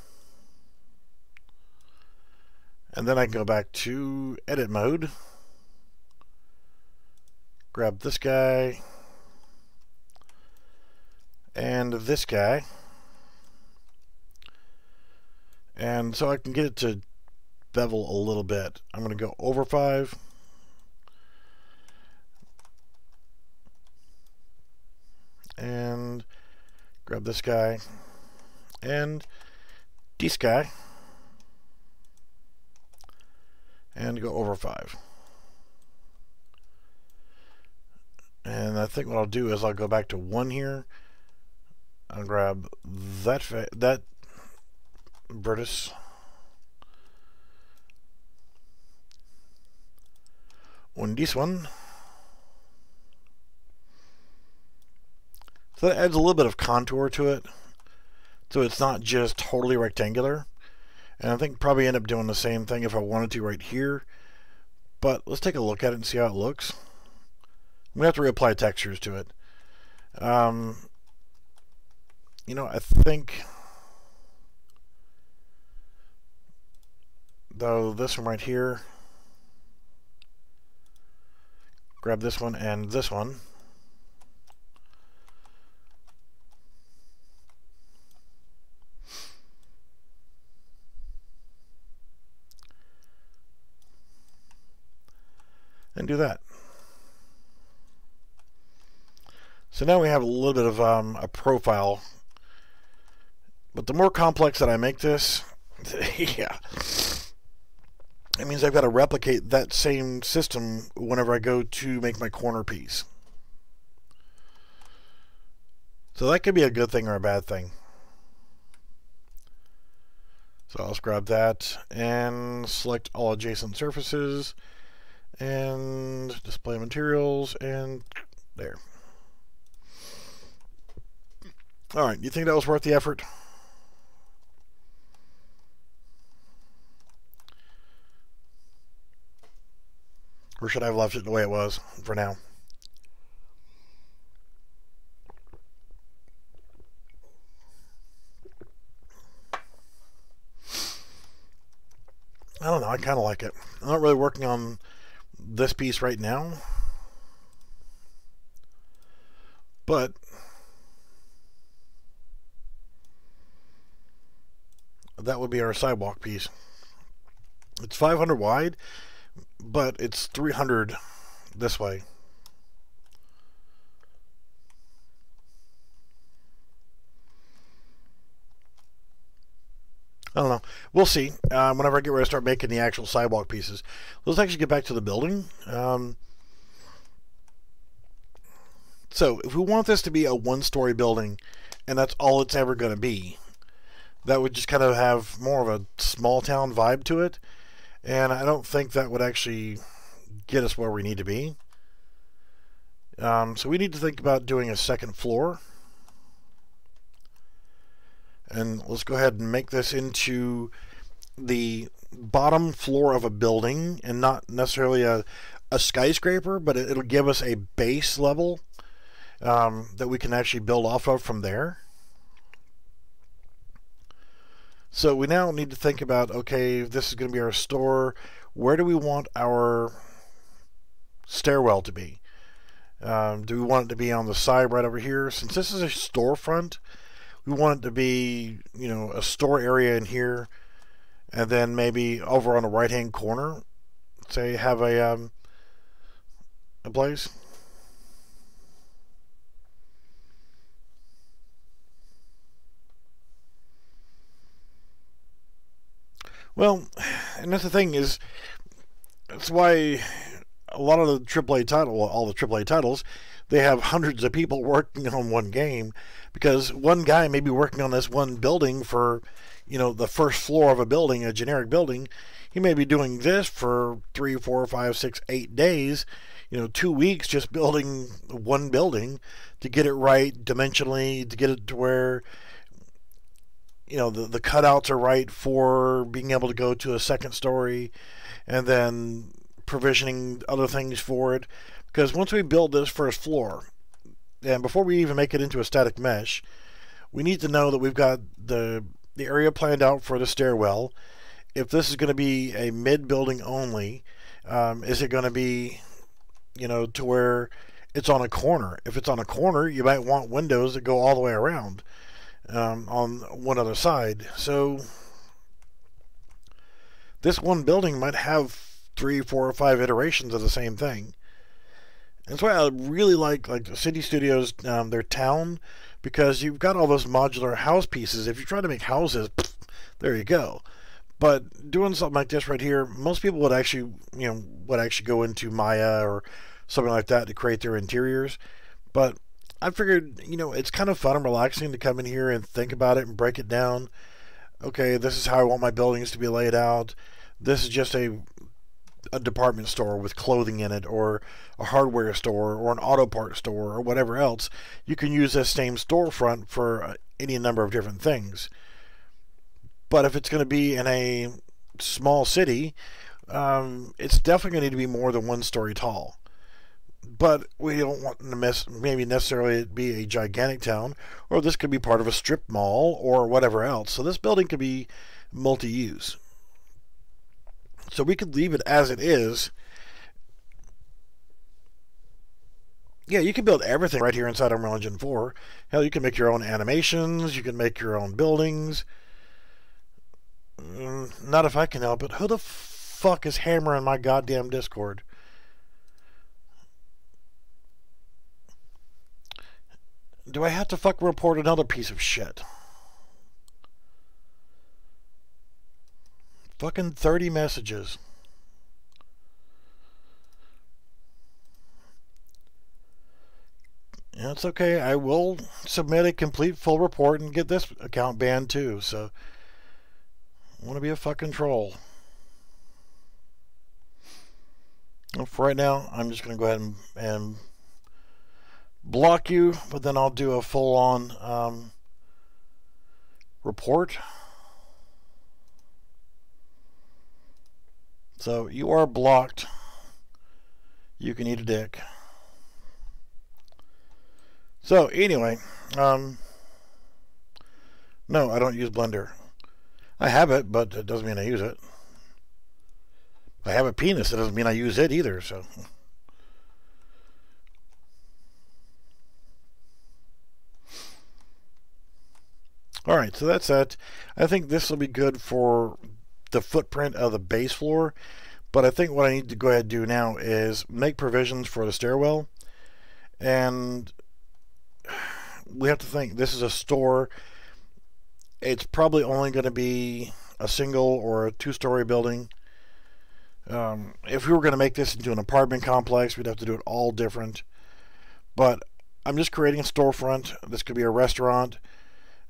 And then I can go back to edit mode. Grab this guy. And this guy. And so I can get it to bevel a little bit. I'm going to go over 5. And grab this guy. And this guy. And go over 5. And I think what I'll do is I'll go back to 1 here. I'll grab that vertex. On this one. So that adds a little bit of contour to it. So it's not just totally rectangular. And I think probably end up doing the same thing if I wanted to right here. But let's take a look at it and see how it looks. We have to reapply textures to it. You know, I think, though, this one right here, grab this one and this one. And do that. So now we have a little bit of a profile. But the more complex that I make this, yeah, it means I've got to replicate that same system whenever I go to make my corner piece. So that could be a good thing or a bad thing. So I'll just grab that and select all adjacent surfaces and display materials, and there. Alright, you think that was worth the effort? Or should I have left it the way it was for now? I don't know, I kind of like it. I'm not really working on this piece right now, but that would be our sidewalk piece. It's 500 wide, but it's 300 this way. I don't know. We'll see. Whenever I get ready to start making the actual sidewalk pieces. Let's actually get back to the building. So if we want this to be a one-story building, and that's all it's ever going to be, that would just kind of have more of a small town vibe to it. And I don't think that would actually get us where we need to be. So we need to think about doing a second floor. And let's go ahead and make this into the bottom floor of a building, and not necessarily a skyscraper, but it'll give us a base level that we can actually build off of from there. So we now need to think about, okay, if this is going to be our store, where do we want our stairwell to be? Do we want it to be on the side right over here? Since this is a storefront, we want it to be, you know, a store area in here, and then maybe over on the right hand corner, say, have a place. Well, and that's the thing is, that's why a lot of the AAA title, well, all the AAA titles, they have hundreds of people working on one game, because one guy may be working on this one building for, you know, the first floor of a building, a generic building. He may be doing this for 3, 4, 5, 6, 8 days, you know, 2 weeks just building one building to get it right dimensionally, to get it to where, you know, the cutouts are right for being able to go to a second story, and then provisioning other things for it. Because once we build this first floor, and before we even make it into a static mesh, we need to know that we've got the area planned out for the stairwell. If this is going to be a mid-building only, is it going to be, you know, to where it's on a corner? If it's on a corner, you might want windows that go all the way around on one other side. So this one building might have 3, 4, or 5 iterations of the same thing. That's why I really like the City Studios, their town, because you've got all those modular house pieces. If you try to make houses, there you go. But doing something like this right here, most people would actually, you know, go into Maya or something like that to create their interiors. But I figured, you know, it's kind of fun and relaxing to come in here and think about it and break it down. Okay, this is how I want my buildings to be laid out. This is just a department store with clothing in it, or a hardware store, or an auto part store, or whatever else. You can use this same storefront for any number of different things. But if it's going to be in a small city, it's definitely going to need to be more than 1 story tall. But we don't want to maybe necessarily be a gigantic town, or this could be part of a strip mall or whatever else. So this building could be multi-use. So we could leave it as it is. Yeah, you can build everything right here inside Unreal Engine 4. Hell, you can make your own animations. You can make your own buildings. Not if I can help it. Who the fuck is hammering my goddamn Discord? Do I have to fucking report another piece of shit? Fucking 30 messages. Yeah, it's okay. I will submit a complete full report and get this account banned too. So, I want to be a fucking troll. Well, for right now, I'm just going to go ahead and block you, but then I'll do a full-on report. So you are blocked. You can eat a dick. So anyway, no, I don't use Blender. I have it, but it doesn't mean I use it. I have a penis. It doesn't mean I use it either. So. All right, so that's it. I think this will be good for the footprint of the base floor. But I think what I need to go ahead and do now is make provisions for the stairwell. And we have to think, this is a store. It's probably only going to be a single or a two-story building. If we were going to make this into an apartment complex, we'd have to do it all different. But I'm just creating a storefront. This could be a restaurant.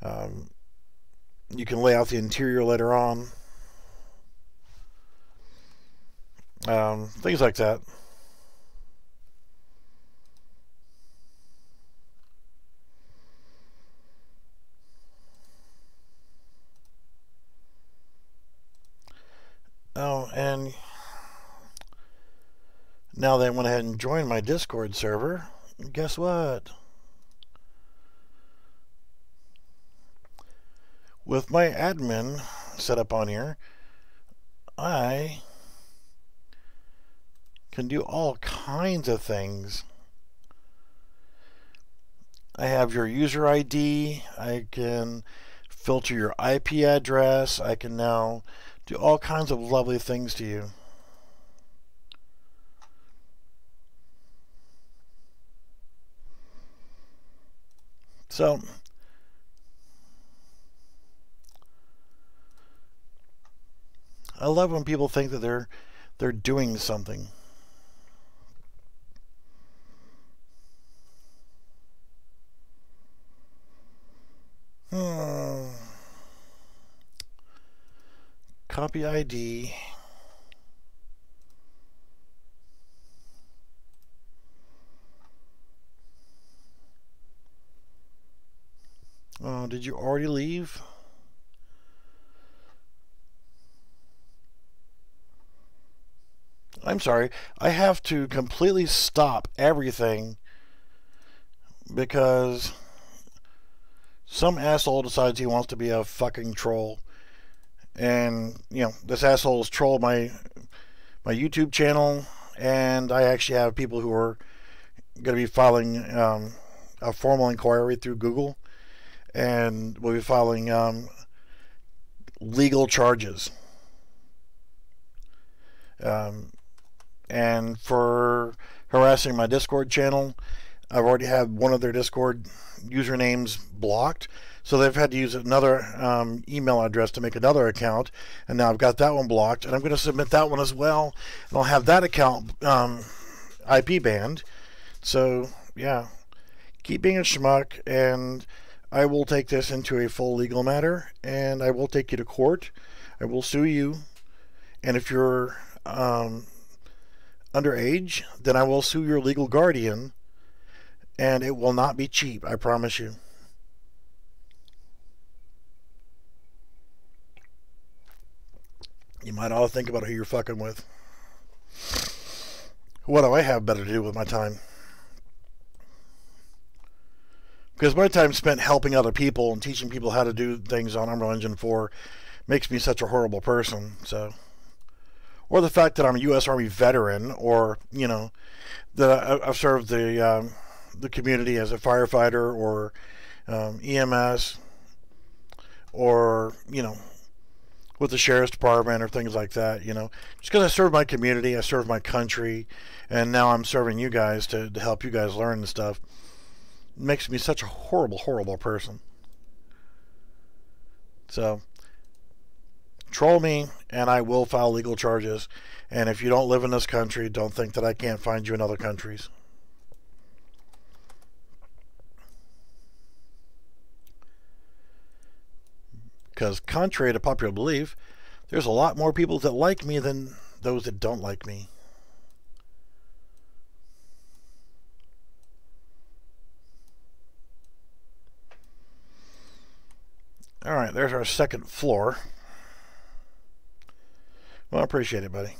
You can lay out the interior later on. Things like that. Oh, and now that I went ahead and joined my Discord server, guess what? With my admin set up on here, I can do all kinds of things. I have your user ID. I can filter your IP address. I can now do all kinds of lovely things to you. So, I love when people think that they're doing something. Copy ID. Oh, did you already leave? I'm sorry. I have to completely stop everything because some asshole decides he wants to be a fucking troll. And, you know, this asshole has trolled my YouTube channel, and I actually have people who are going to be filing a formal inquiry through Google, and we'll be filing legal charges. And for harassing my Discord channel, I've already had one of their Discord usernames blocked, so they've had to use another email address to make another account, and now I've got that one blocked, and I'm going to submit that one as well, and I'll have that account IP banned. So yeah, keep being a schmuck, and I will take this into a full legal matter, and I will take you to court. I will sue you, and if you're underage, then I will sue your legal guardian, and it will not be cheap, I promise you. You might all think about who you're fucking with. What do I have better to do with my time? Because my time spent helping other people and teaching people how to do things on Unreal Engine 4 makes me such a horrible person. So, or the fact that I'm a U.S. Army veteran, or, you know, that I've served the community as a firefighter, or EMS, or, you know, with the sheriff's department or things like that. You know, just because I serve my community, I serve my country, and now I'm serving you guys to help you guys learn and stuff. It makes me such a horrible, horrible person. So, troll me, and I will file legal charges. And if you don't live in this country, don't think that I can't find you in other countries. Because contrary to popular belief, there's a lot more people that like me than those that don't like me. Alright, there's our second floor. Well, I appreciate it, buddy.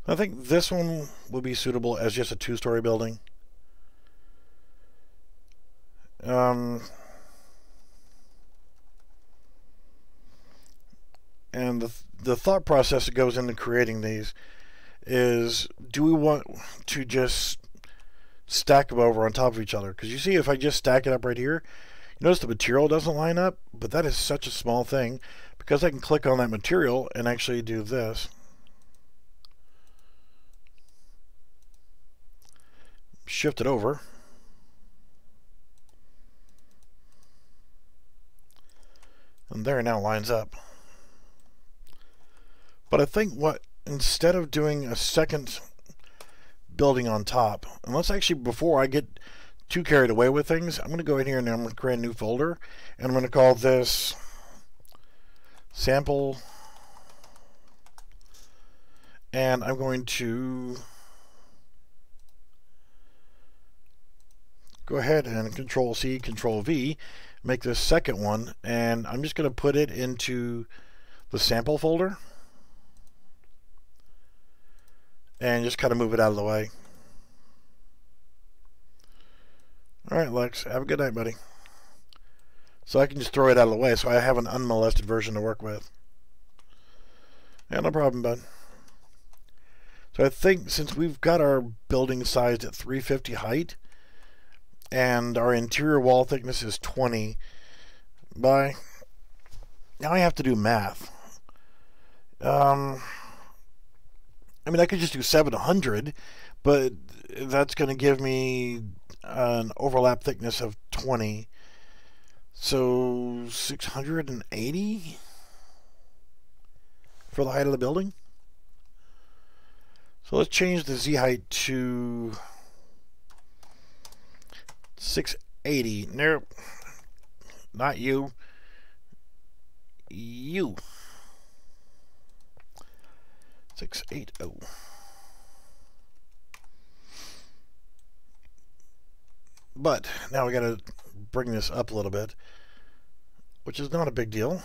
I think this one would be suitable as just a two-story building. And the thought process that goes into creating these is, do we want to just stack them over on top of each other? Because you see, if I just stack it up right here, you notice the material doesn't line up, but that is such a small thing because I can click on that material and actually do this. Shift it over. And there it now lines up. But I think instead of doing a second building on top, and let's actually, before I get too carried away with things, I'm going to go in here and I'm going to create a new folder, and I'm going to call this sample, and I'm going to go ahead and Control C, Control V, make this second one, and I'm just going to put it into the sample folder and just kind of move it out of the way. Alright, Lex, have a good night, buddy. So I can just throw it out of the way so I have an unmolested version to work with. Yeah, no problem, bud. So I think since we've got our building sized at 350 height and our interior wall thickness is 20 by, now I have to do math. I mean, I could just do 700, but that's going to give me an overlap thickness of 20. So 680 for the height of the building. So let's change the Z height to 680. Nope. Not you. You. 680. But now we got to bring this up a little bit, which is not a big deal.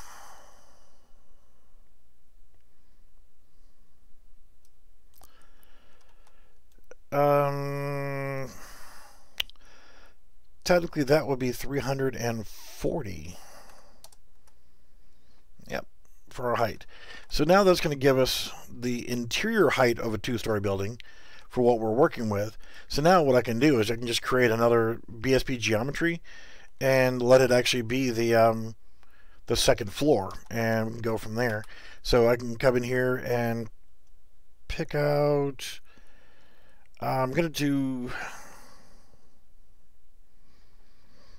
Technically that would be 340. Yep, for our height. So now that's going to give us the interior height of a two-story building for what we're working with. So now what I can do is I can just create another BSP geometry and let it actually be the second floor and we can go from there. So I can come in here and pick out, I'm going to do,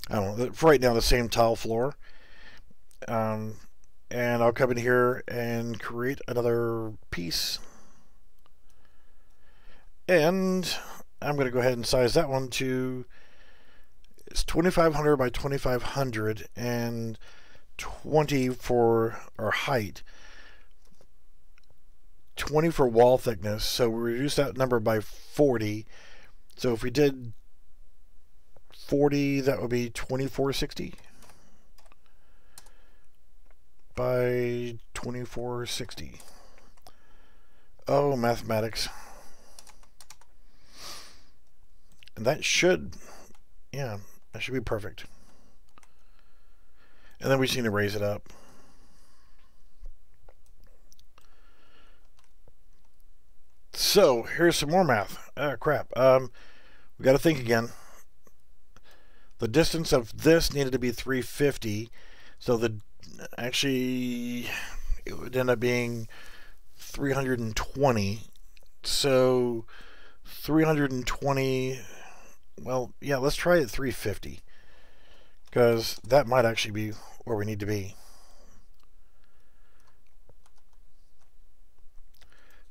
I don't know, for right now the same tile floor. And I'll come in here and create another piece. And I'm going to go ahead and size that one to, it's 2500 by 2500 and 20 for our height. 20 for wall thickness, so we reduce that number by 40. So if we did 40, that would be 2460 by 2460. Oh, mathematics. And that should, yeah, that should be perfect. And then we just need to raise it up. So here's some more math. Ah, crap. We got to think again. The distance of this needed to be 350. So actually it would end up being 320. So 320. Well, yeah, let's try it 350 because that might actually be where we need to be.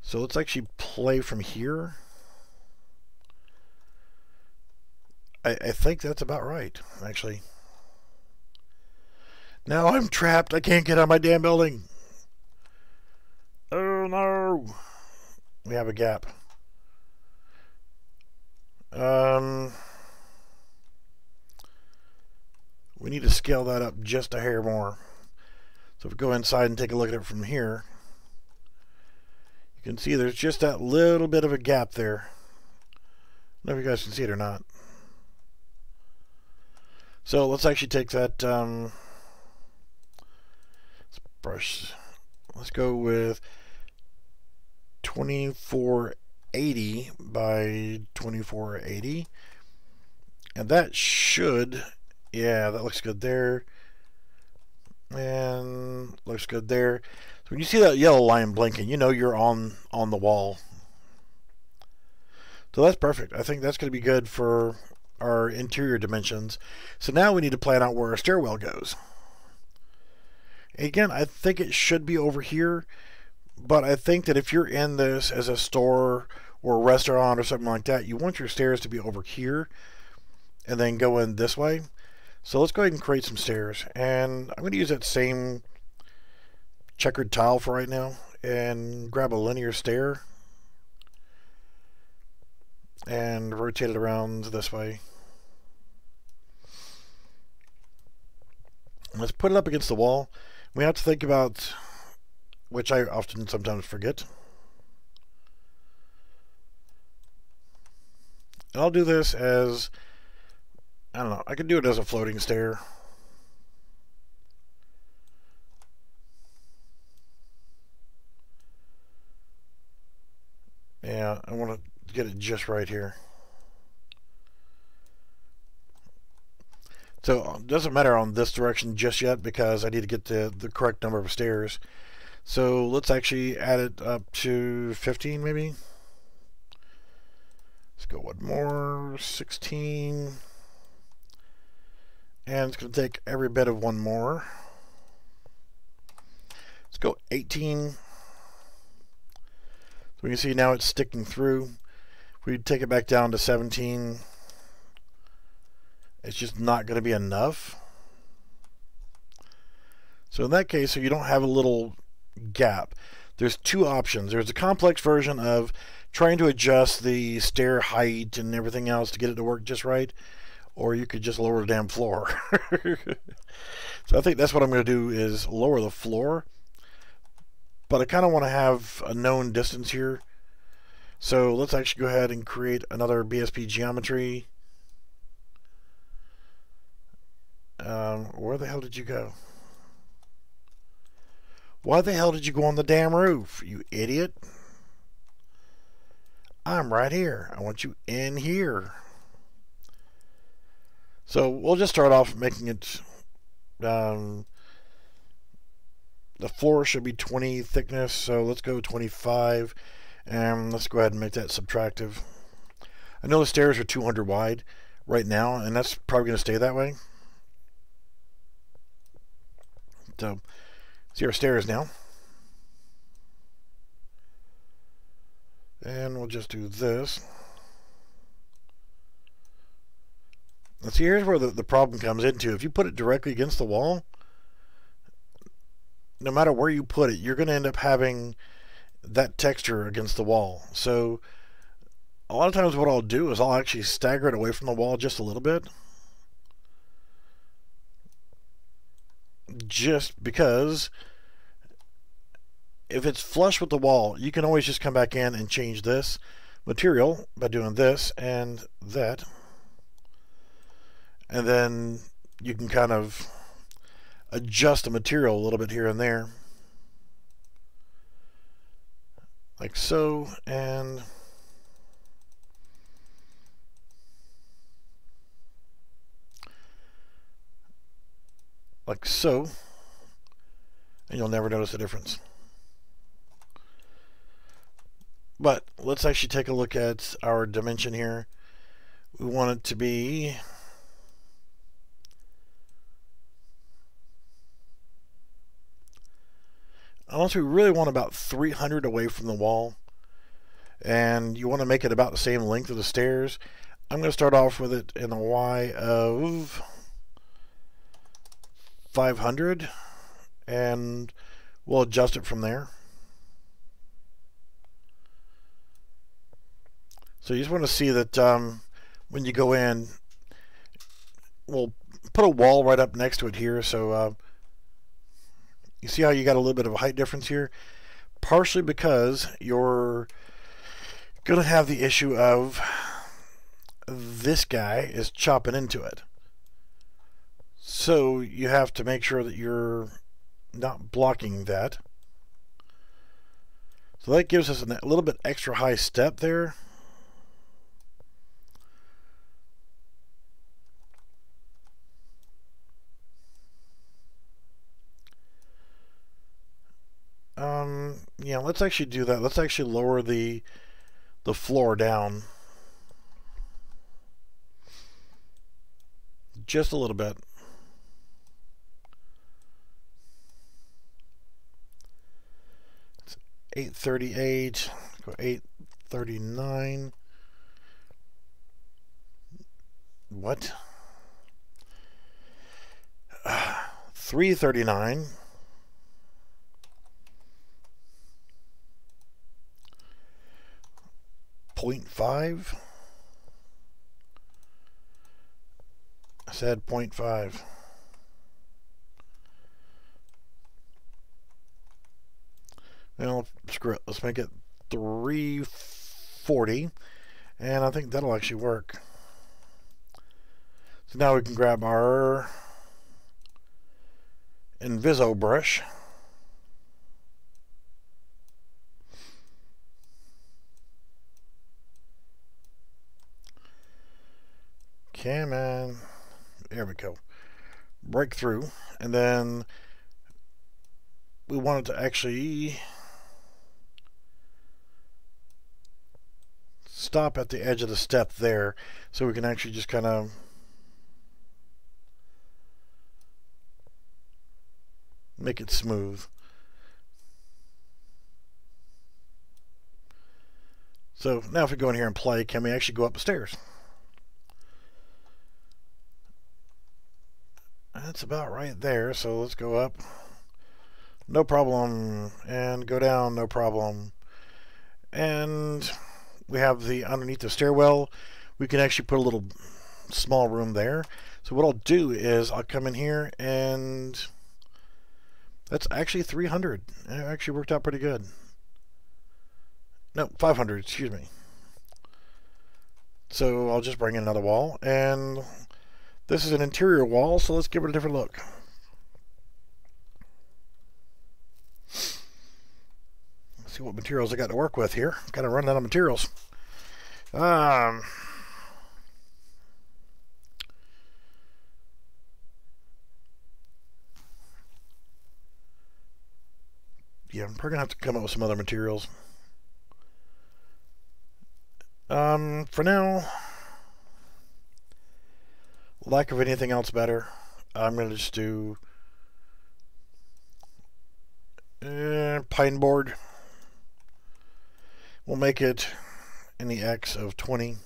So let's actually play from here. I think that's about right, actually. Now I'm trapped. I can't get on my damn building. Oh no. We have a gap. We need to scale that up just a hair more. So if we go inside and take a look at it from here, you can see there's just that little bit of a gap there. I don't know if you guys can see it or not. So let's actually take that, let's brush let's go with 2480 by 2480. And that should, yeah, that looks good there. And looks good there. So when you see that yellow line blinking, you know you're on the wall. So that's perfect. I think that's going to be good for our interior dimensions. So now we need to plan out where our stairwell goes. Again, I think it should be over here, but I think that if you're in this as a store or a restaurant or something like that, you want your stairs to be over here and then go in this way. So let's go ahead and create some stairs, and I'm going to use that same checkered tile for right now and grab a linear stair and rotate it around this way. Let's put it up against the wall. We have to think about, which I often sometimes forget. And I'll do this as, I don't know, I could do it as a floating stair. Yeah, I want to get it just right here. So it doesn't matter on this direction just yet because I need to get the correct number of stairs. So let's actually add it up to 15 maybe. Let's go one more, 16. And it's going to take every bit of one more. Let's go 18. So we can see now it's sticking through. If we take it back down to 17, it's just not going to be enough. So in that case, so you don't have a little gap, there's two options. There's a complex version of trying to adjust the stair height and everything else to get it to work just right, or you could just lower the damn floor. So I think that's what I'm going to do, is lower the floor, but I kind of want to have a known distance here. So let's actually go ahead and create another BSP geometry. Where the hell did you go? Why the hell did you go on the damn roof, you idiot? I'm right here. I want you in here. So we'll just start off making it, the floor should be 20 thickness, so let's go 25, and let's go ahead and make that subtractive. I know the stairs are 200 wide right now, and that's probably going to stay that way. So see our stairs now. And we'll just do this. And see, here's where the problem comes into. If you put it directly against the wall, no matter where you put it, you're going to end up having that texture against the wall. So a lot of times what I'll do is I'll actually stagger it away from the wall just a little bit. Just because if it's flush with the wall, you can always just come back in and change this material by doing this and that. And then you can kind of adjust the material a little bit here and there. Like so, and like so, and you'll never notice the difference. But let's actually take a look at our dimension here. We want it to be unless we really want about 300 away from the wall, and you want to make it about the same length of the stairs, I'm going to start off with it in a Y of 500, and we'll adjust it from there. So you just want to see that when you go in, we'll put a wall right up next to it here. So you see how you got a little bit of a height difference here? Partially because you're going to have the issue of this guy is chopping into it. So you have to make sure that you're not blocking that. So that gives us a little bit extra high step there. Yeah, let's actually do that. Let's actually lower the floor down just a little bit. It's 838, go 839. What? 339. 0.5. I said 0.5. Well, screw it. Let's make it 340. And I think that'll actually work. So now we can grab our Inviso brush. Come on. There we go. Break through. And then we wanted to actually stop at the edge of the step there, so we can actually just kind of make it smooth. So now if we go in here and play, can we actually go up the stairs? That's about right there, so let's go up. No problem. And go down, no problem. And we have the underneath the stairwell. We can actually put a little small room there. So what I'll do is I'll come in here, and that's actually 300. It actually worked out pretty good. No, 500, excuse me. So I'll just bring in another wall, and this is an interior wall, so let's give it a different look. Let's see what materials I got to work with here. Got to run out of materials. Yeah, I'm probably gonna have to come up with some other materials. For now, lack of anything else better, I'm gonna just do pine board. We'll make it in the X of 20.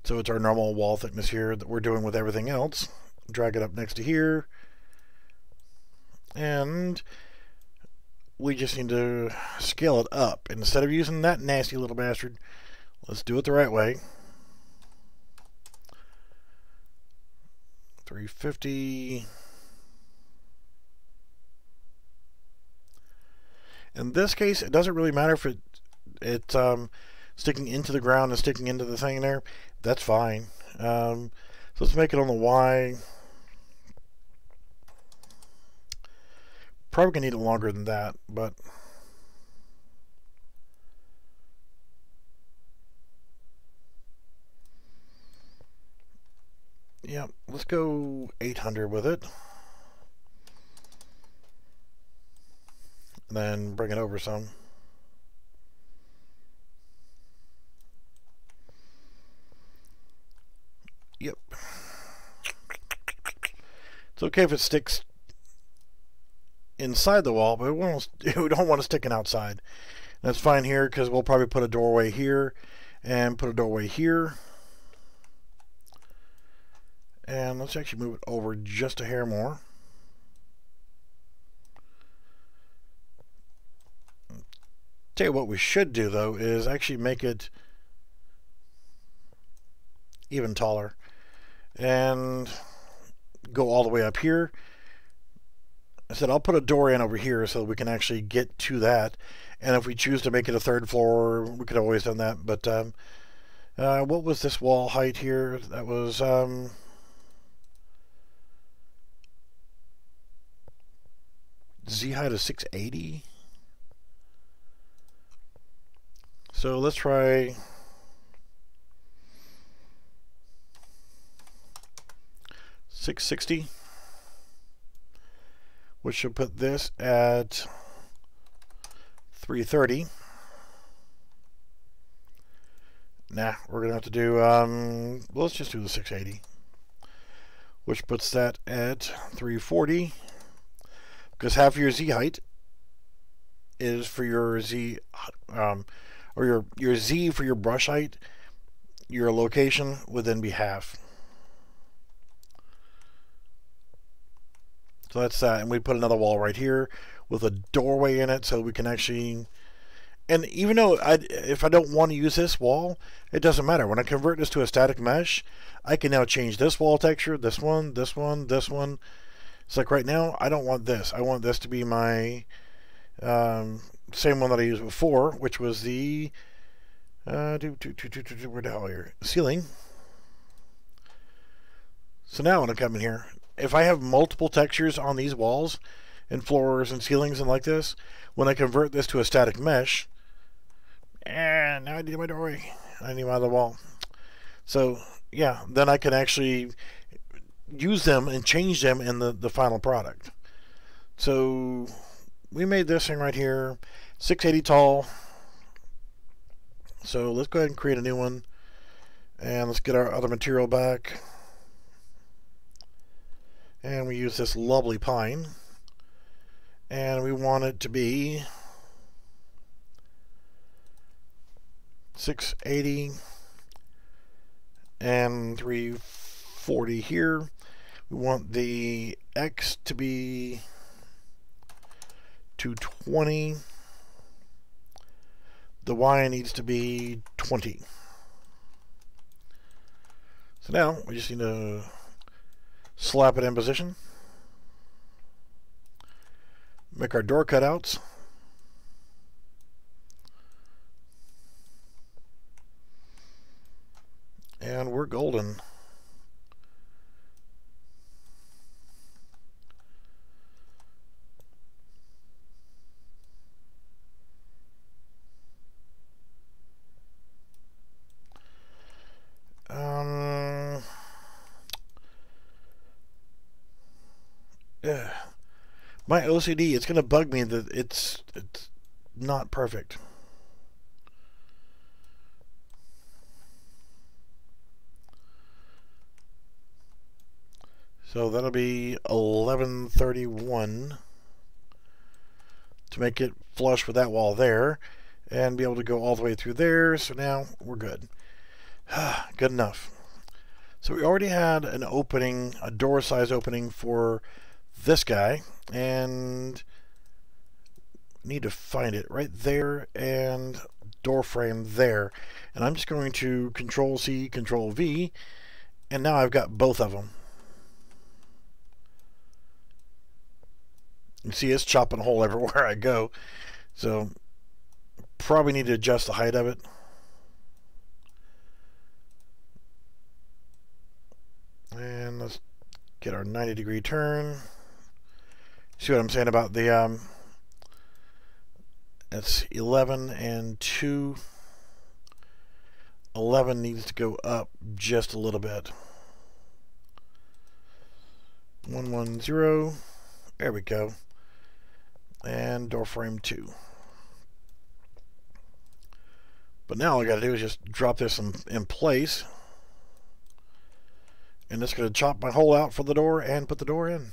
So it's our normal wall thickness here that we're doing with everything else. Drag it up next to here. And we just need to scale it up. Instead of using that nasty little bastard, let's do it the right way. 350. In this case, it doesn't really matter if it's sticking into the ground and sticking into the thing there. That's fine. So let's make it on the Y. Probably gonna need it longer than that, but yeah, let's go 800 with it. Then bring it over some. Yep. It's okay if it sticks inside the wall, but we don't want it sticking outside. That's fine here, because we'll probably put a doorway here and put a doorway here. And let's actually move it over just a hair more. Tell you what we should do, though, is actually make it even taller and go all the way up here. I said I'll put a door in over here so that we can actually get to that, and if we choose to make it a third floor, we could always done that. But what was this wall height here? That was Z height of 680. So let's try 660, which should put this at 330. Nah, we're gonna have to do let's just do the 680, which puts that at 340, because half of your Z height is for your Z, or your Z for your brush height. Your location would then be half. So that's that, and we put another wall right here with a doorway in it, so we can actually. And even though if I don't want to use this wall, it doesn't matter. When I convert this to a static mesh, I can now change this wall texture, this one, this one, this one. It's like right now, I don't want this. I want this to be my same one that I used before, which was the where the hell here? Ceiling. So now when I come in here, if I have multiple textures on these walls and floors and ceilings and like this, when I convert this to a static mesh, and now I need my doorway. I need my other wall. So yeah, then I can actually use them and change them in the final product. So we made this thing right here, 680 tall. So let's go ahead and create a new one, and let's get our other material back. And we use this lovely pine, and we want it to be 680 and 340 here. We want the X to be 220. The Y needs to be 20. So now we just need to slap it in position. Make our door cutouts. And we're golden. My OCD, it's going to bug me that it's not perfect. So that'll be 1131 to make it flush with that wall there and be able to go all the way through there. So now we're good. Good enough. So we already had an opening, a door size opening for this guy, and need to find it right there, and door frame there. And I'm just going to Control C, Control V, and now I've got both of them. You see it's chopping a hole everywhere I go, so probably need to adjust the height of it. And let's get our 90-degree turn. See what I'm saying about the it's 11 and 2. 11 needs to go up just a little bit. 110. There we go. And door frame 2. But now all I gotta do is just drop this in place. And it's gonna chop my hole out for the door and put the door in.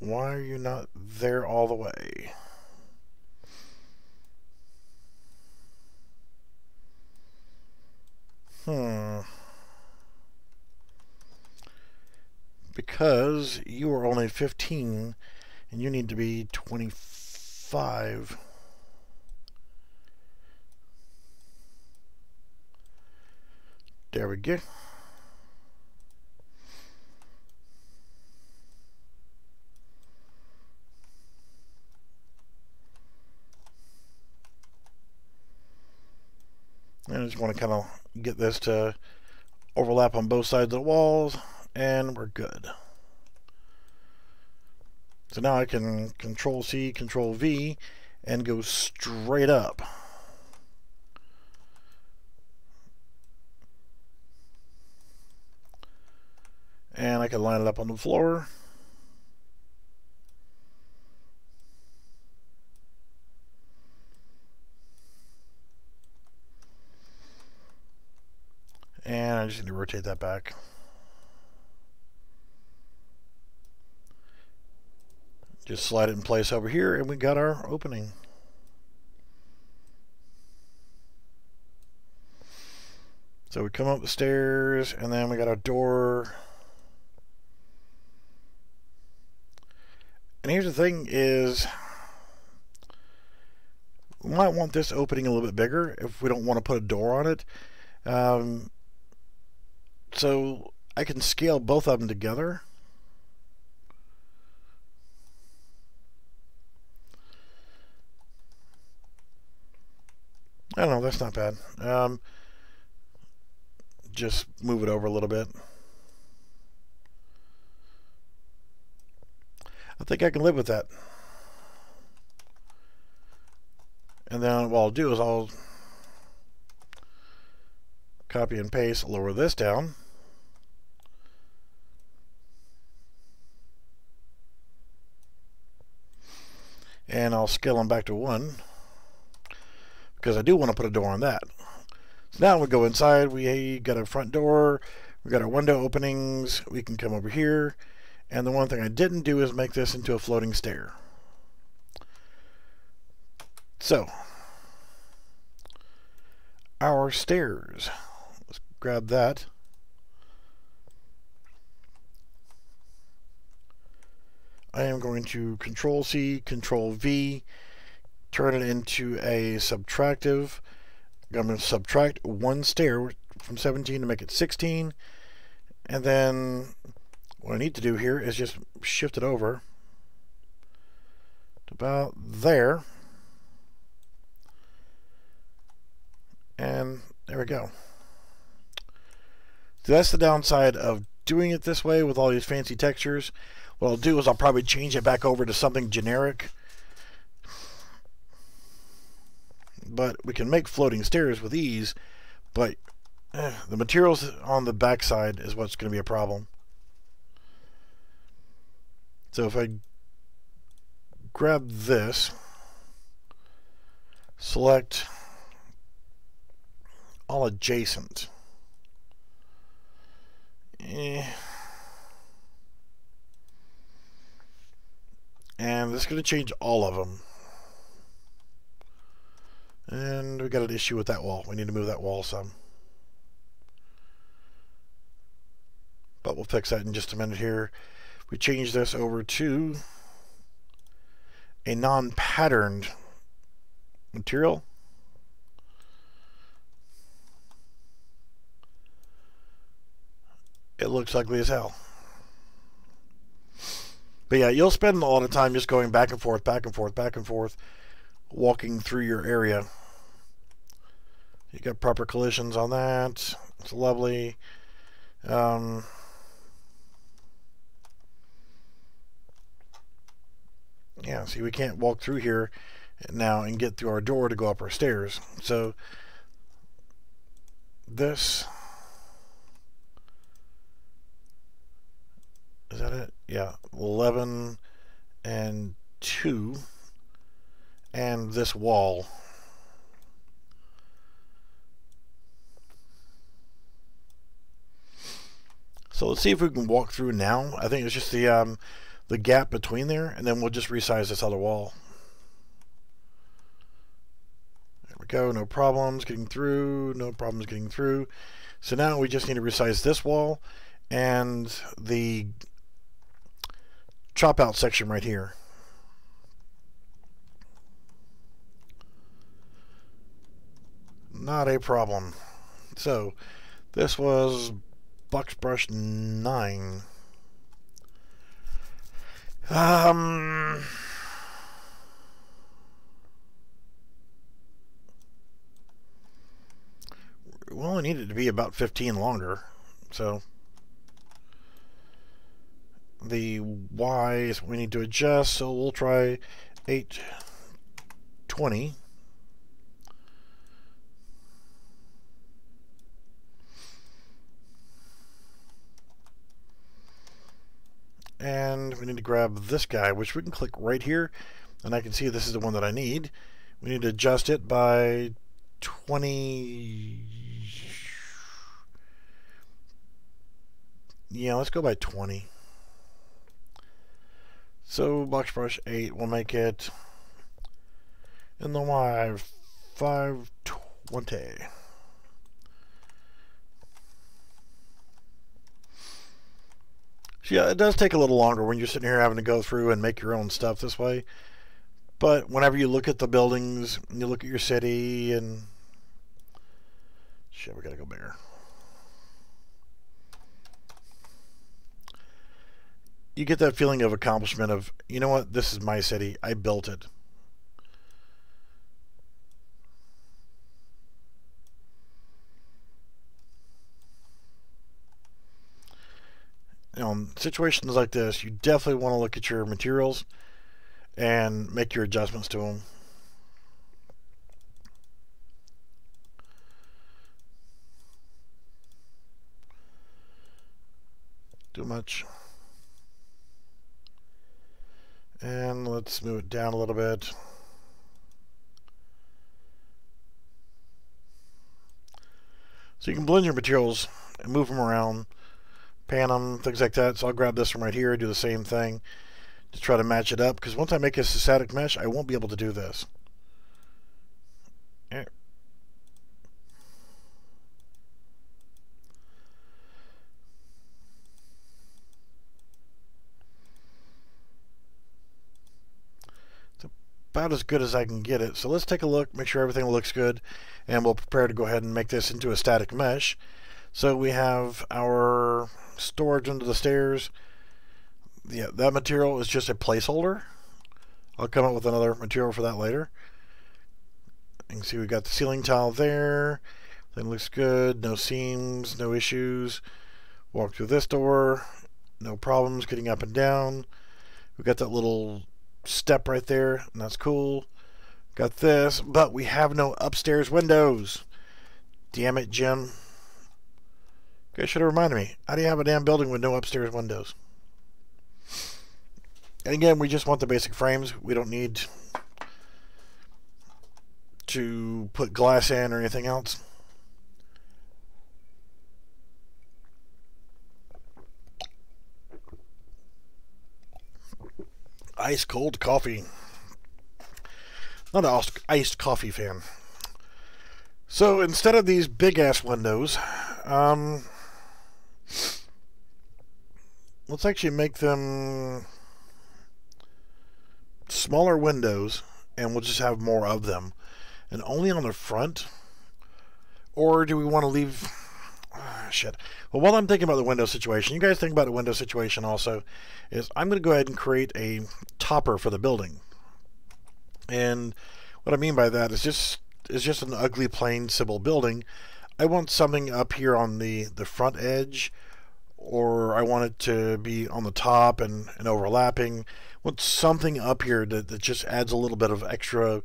Why are you not there all the way? Because you are only 15 and you need to be 25. There we go. And I just want to kind of get this to overlap on both sides of the walls, and we're good. So now I can Control C, Control V, and go straight up. And I can line it up on the floor. And I just need to rotate that back. Just slide it in place over here, and we got our opening. So we come up the stairs, and then we got our door. And here's the thing is, we might want this opening a little bit bigger if we don't want to put a door on it. So I can scale both of them together. I don't know, that's not bad. Just move it over a little bit. I think I can live with that. And then what I'll do is I'll copy and paste, lower this down. And I'll scale them back to 1. Because I do want to put a door on that. So now we go inside, we got a front door, we got our window openings, we can come over here, and the one thing I didn't do is make this into a floating stair. So, our stairs, let's grab that. I am going to Control C, Control V, turn it into a subtractive. I'm going to subtract 1 stair from 17 to make it 16. And then what I need to do here is just shift it over to about there. And there we go. So that's the downside of doing it this way with all these fancy textures. What I'll do is I'll probably change it back over to something generic. But we can make floating stairs with ease, but the materials on the backside is what's going to be a problem. So if I grab this, select all adjacent, and this is going to change all of them. And we got an issue with that wall. We need to move that wall some. But we'll fix that in just a minute here. We change this over to a non-patterned material. It looks ugly as hell. But yeah, you'll spend a lot of time just going back and forth, back and forth, back and forth, walking through your area. You got proper collisions on that. It's lovely. Yeah, see, we can't walk through here now and get through our door to go up our stairs. So this, is that it? Yeah, 11 and 2. And this wall. So let's see if we can walk through now. I think it's just the gap between there, and then we'll just resize this other wall. There we go. No problems getting through. No problems getting through. So now we just need to resize this wall and the chop out section right here. Not a problem. So this was Box Brush 9. We only need it to be about 15 longer. So The Y is what we need to adjust, so we'll try 820. And we need to grab this guy, which we can click right here, and I can see this is the one that I need. We need to adjust it by 20. Yeah, let's go by 20. So box brush 8, we'll make it in the Y 520. So yeah, it does take a little longer when you're sitting here having to go through and make your own stuff this way. But whenever you look at the buildings, and you look at your city, and shit, we gotta go bigger. You get that feeling of accomplishment of, you know what, this is my city, I built it. You know, in situations like this, you definitely want to look at your materials and make your adjustments to them. Too much. And let's move it down a little bit. So you can blend your materials and move them around, pan them, things like that. So I'll grab this one right here, do the same thing to try to match it up, because once I make this a static mesh, I won't be able to do this. It's about as good as I can get it. So let's take a look, make sure everything looks good, and we'll prepare to go ahead and make this into a static mesh. So we have our storage under the stairs. Yeah, that material is just a placeholder. I'll come up with another material for that later. You can see we got the ceiling tile there. That looks good. No seams, no issues. Walk through this door. No problems getting up and down. We got that little step right there, and that's cool. Got this, but we have no upstairs windows. Damn it, Jim. You guys should have reminded me. How do you have a damn building with no upstairs windows? And again, we just want the basic frames. We don't need to put glass in or anything else. Ice cold coffee. Not an iced coffee fan. So instead of these big ass windows, let's actually make them smaller windows, and we'll just have more of them, and only on the front. Or do we want to leave shit? Well, while I'm thinking about the window situation, you guys think about the window situation also, is I'm going to go ahead and create a topper for the building. And what I mean by that is just an ugly plain simple building. I want something up here on the front edge, or I want it to be on the top and overlapping. I want something up here that just adds a little bit of extra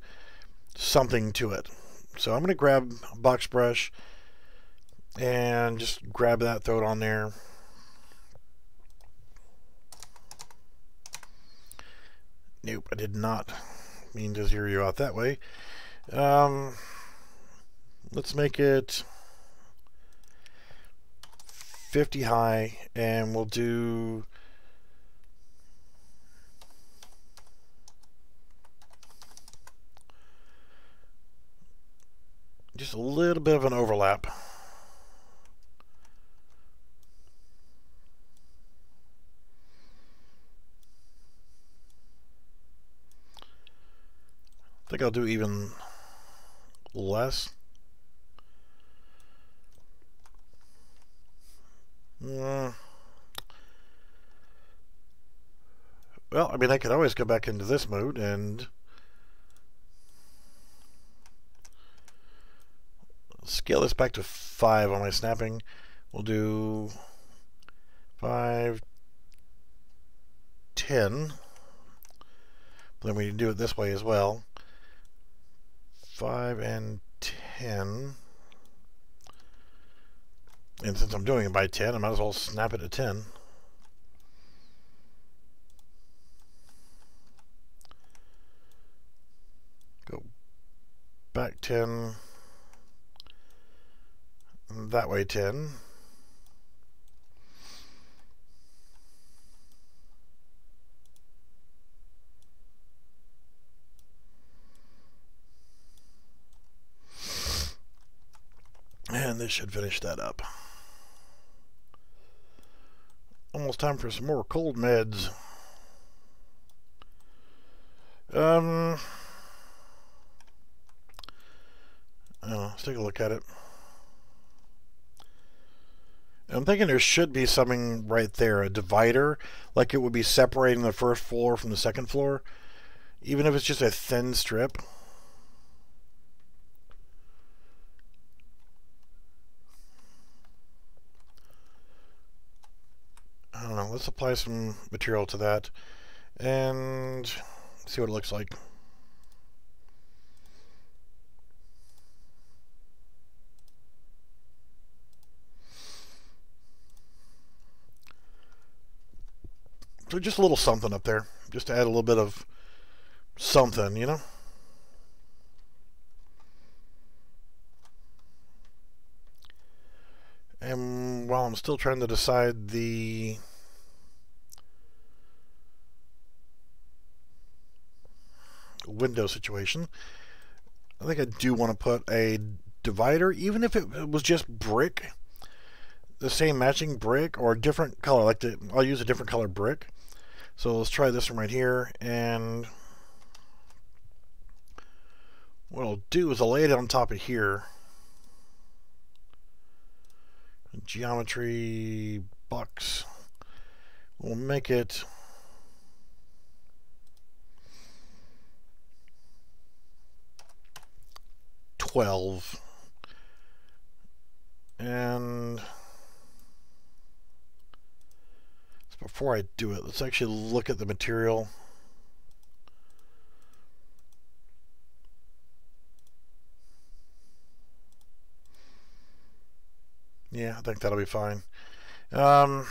something to it. So I'm going to grab a box brush and just grab that, throw it on there. Nope, I did not mean to zero you out that way. Let's make it 50 high, and we'll do just a little bit of an overlap. I think I'll do even less. Well, I mean, I could always go back into this mode and scale this back to 5 on my snapping. We'll do 5, 10. Then we do it this way as well. 5 and 10. And since I'm doing it by 10, I might as well snap it to 10. Go back 10. That way 10. And this should finish that up. Almost time for some more cold meds. Let's take a look at it. I'm thinking there should be something right there, a divider, like it would be separating the first floor from the second floor, even if it's just a thin strip. I don't know, let's apply some material to that and see what it looks like. So just a little something up there, just to add a little bit of something, you know? And while I'm still trying to decide the window situation, I think I do want to put a divider, even if it was just brick, the same matching brick or a different color. I'll use a different color brick. So let's try this one right here, and what I'll do is I'll lay it on top of here. Geometry box. We'll make it 12. And before I do it, let's actually look at the material. Yeah, I think that'll be fine. But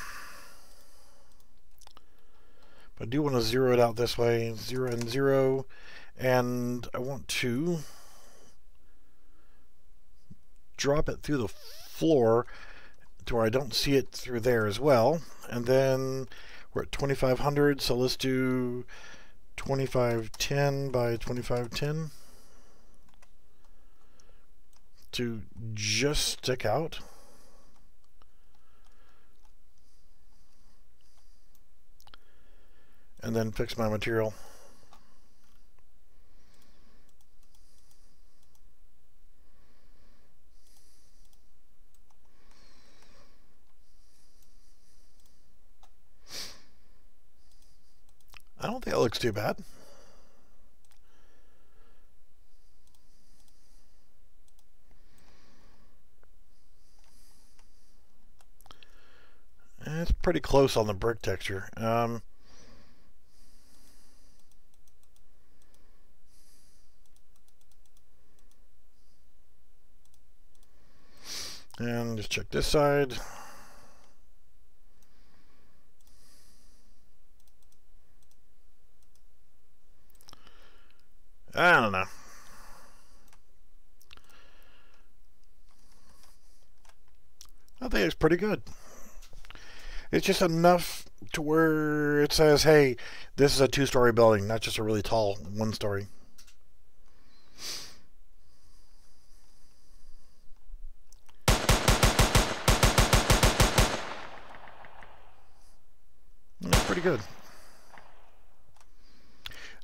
I do want to zero it out this way, 0 and 0, and I want to drop it through the floor to where I don't see it through there as well. And then we're at 2500, so let's do 2510 by 2510 to just stick out. And then fix my material. I don't think that looks too bad. It's pretty close on the brick texture. And just check this side. I don't know. I think it's pretty good. It's just enough to where it says, hey, this is a 2-story building, not just a really tall 1-story. That's pretty good.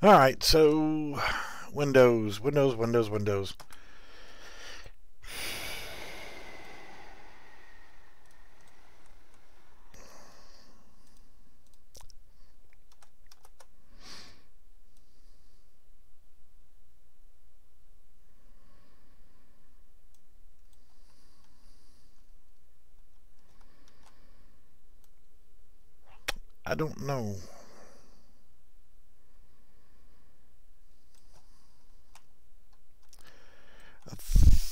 All right, so Windows. I don't know.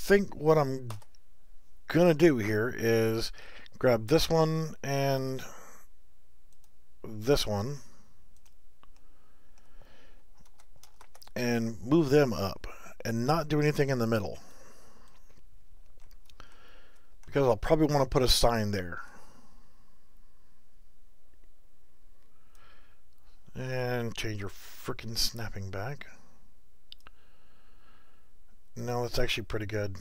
think what I'm gonna do here is grab this one and this one and move them up and not do anything in the middle, because I'll probably want to put a sign there. And change your freaking snapping back. No, that's actually pretty good.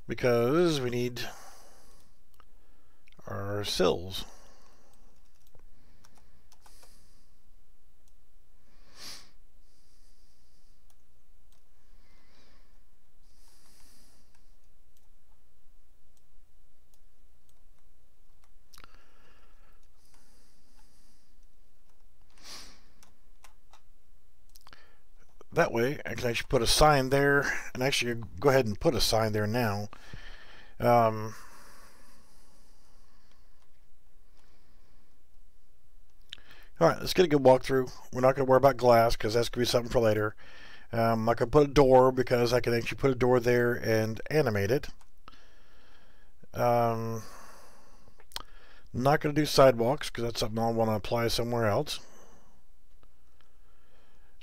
Because we need our sills. That way, I can actually put a sign there, and actually go ahead and put a sign there now. Alright, let's get a good walkthrough. We're not going to worry about glass, because that's going to be something for later. I'm not going to put a door, because I can actually put a door there and animate it. Not going to do sidewalks, because that's something I want to apply somewhere else.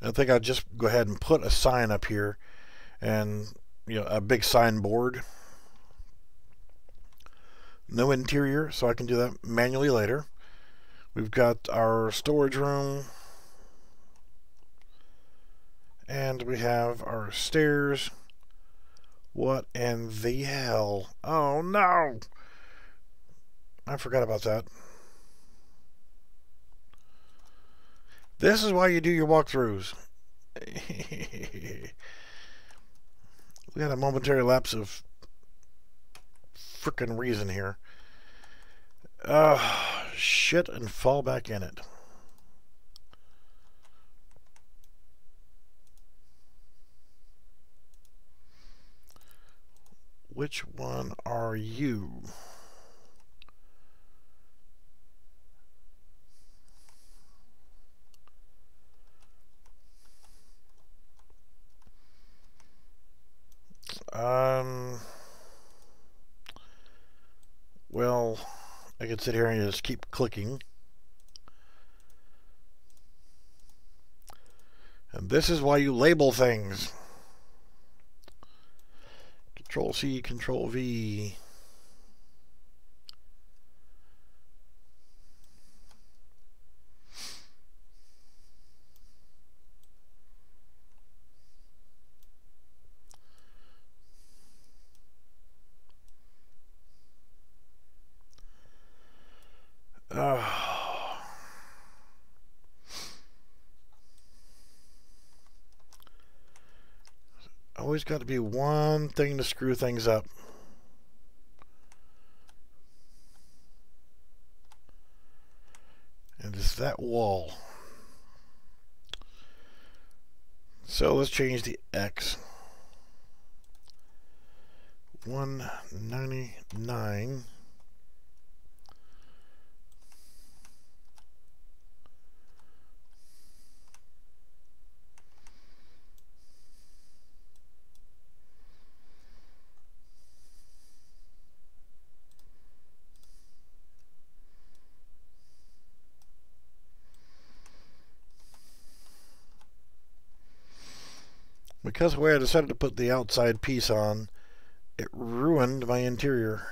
I think I'll just go ahead and put a sign up here, and a big signboard. No interior, so I can do that manually later. We've got our storage room, and we have our stairs. What in the hell? Oh no! I forgot about that. This is why you do your walkthroughs. We had a momentary lapse of frickin' reason here. Shit and fall back in it. Which one are you? Well, I could sit here and just keep clicking. And this is why you label things. Control C, Control V. Always got to be one thing to screw things up. And it's that wall. So let's change the X. 199. Because of the way I decided to put the outside piece on, it ruined my interior.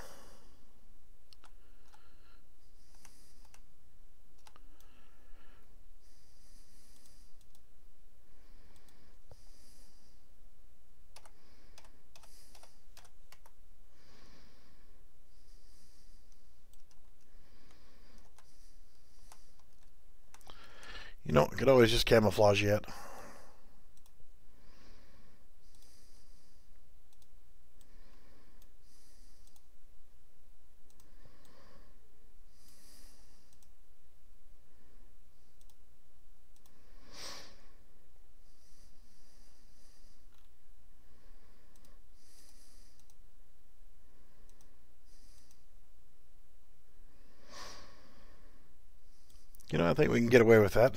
I could always just camouflage it. I think we can get away with that.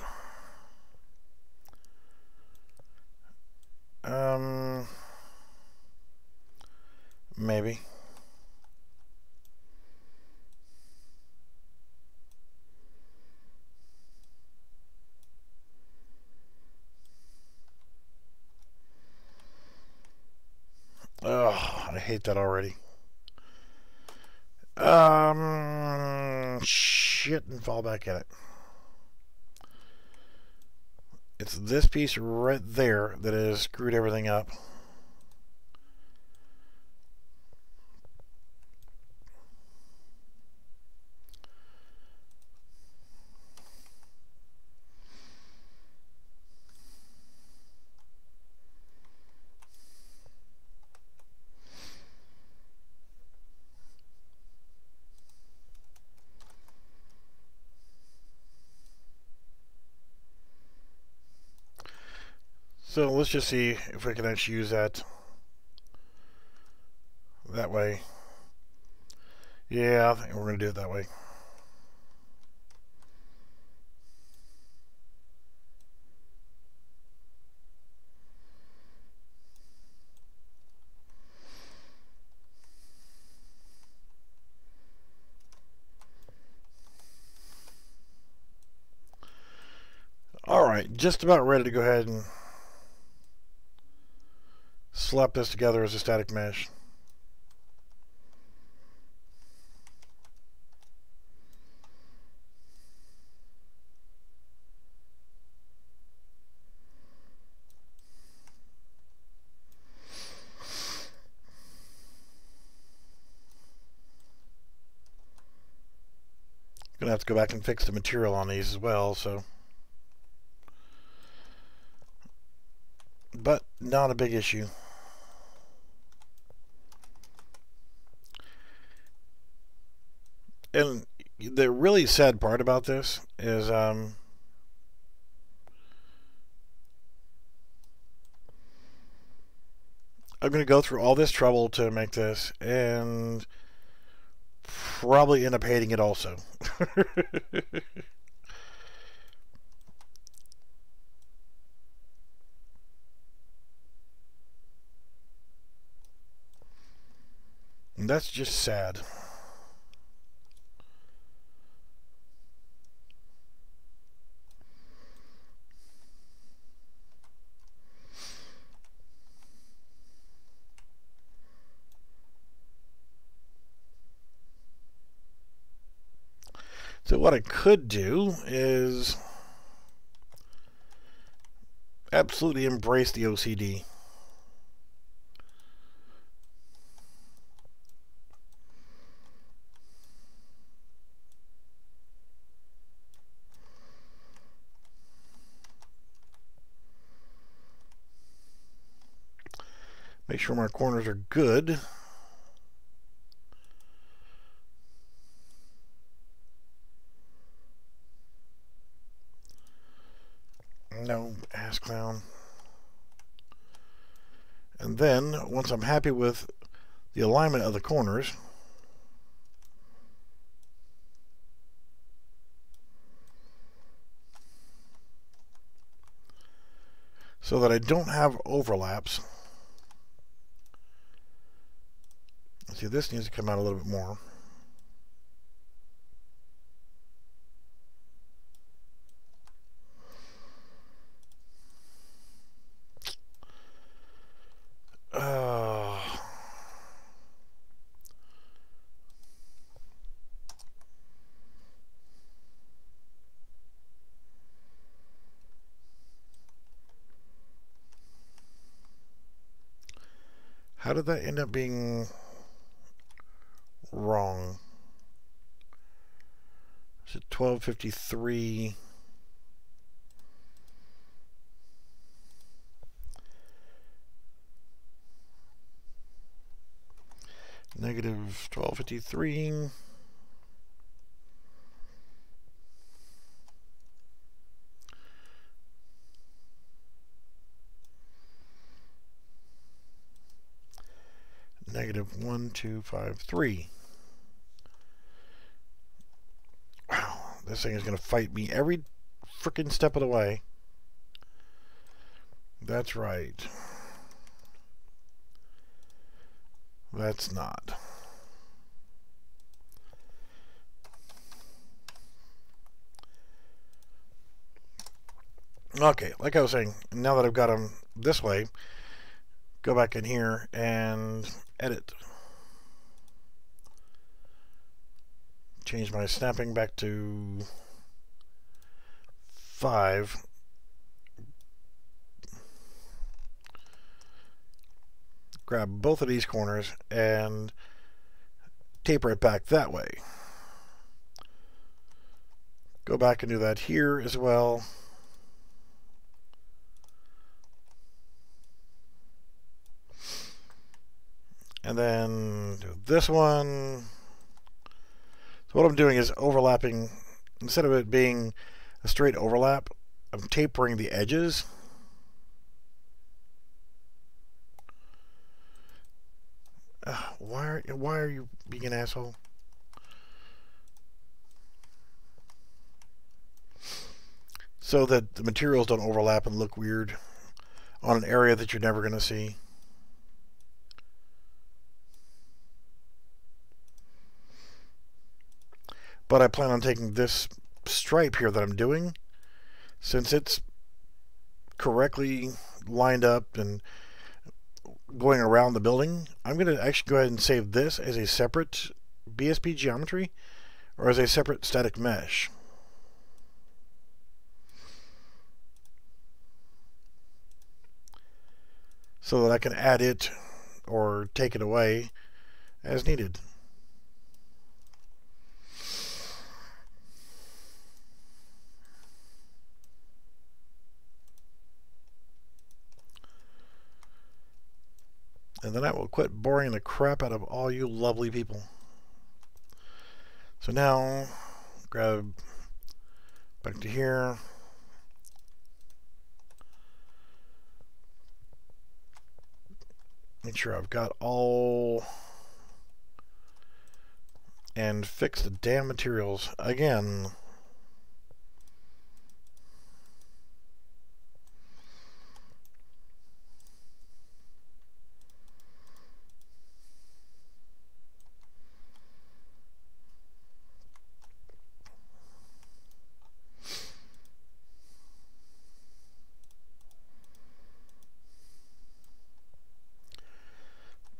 hate that already. Shit, and fall back at it. It's this piece right there that has screwed everything up. So let's just see if we can actually use that way. Yeah, I think we're going to do it that way. Alright, just about ready to go ahead and slap this together as a static mesh. Gonna have to go back and fix the material on these as well, so. But not a big issue. And the really sad part about this is I'm going to go through all this trouble to make this and probably end up hating it also. And that's just sad. So what I could do is absolutely embrace the OCD. Make sure my corners are good. No ass clown. And then, once I'm happy with the alignment of the corners, so that I don't have overlaps. See, this needs to come out a little bit more. How did that end up being wrong? Is it 1253? Negative 1253. Negative 1253. Wow, this thing is going to fight me every freaking step of the way. That's right. That's not. Okay, like I was saying, now that I've got them this way, go back in here and edit. Change my snapping back to 5. Grab both of these corners and taper it back that way. Go back and do that here as well. And then do this one. So what I'm doing is overlapping. Instead of it being a straight overlap, I'm tapering the edges. Why are you being an asshole? So that the materials don't overlap and look weird on an area that you're never going to see. But I plan on taking this stripe here that I'm doing, since it's correctly lined up and going around the building, I'm going to actually go ahead and save this as a separate BSP geometry or as a separate static mesh. So that I can add it or take it away as needed. And then I will quit boring the crap out of all you lovely people. So now, grab back to here. Make sure I've got all, and fix the damn materials again.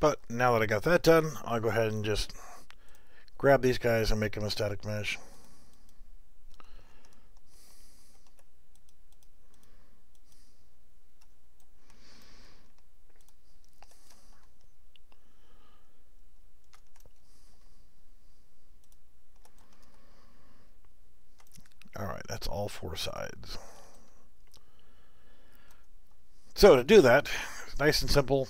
But now that I got that done, I'll go ahead and just grab these guys and make them a static mesh. Alright, that's all 4 sides. So to do that, it's nice and simple.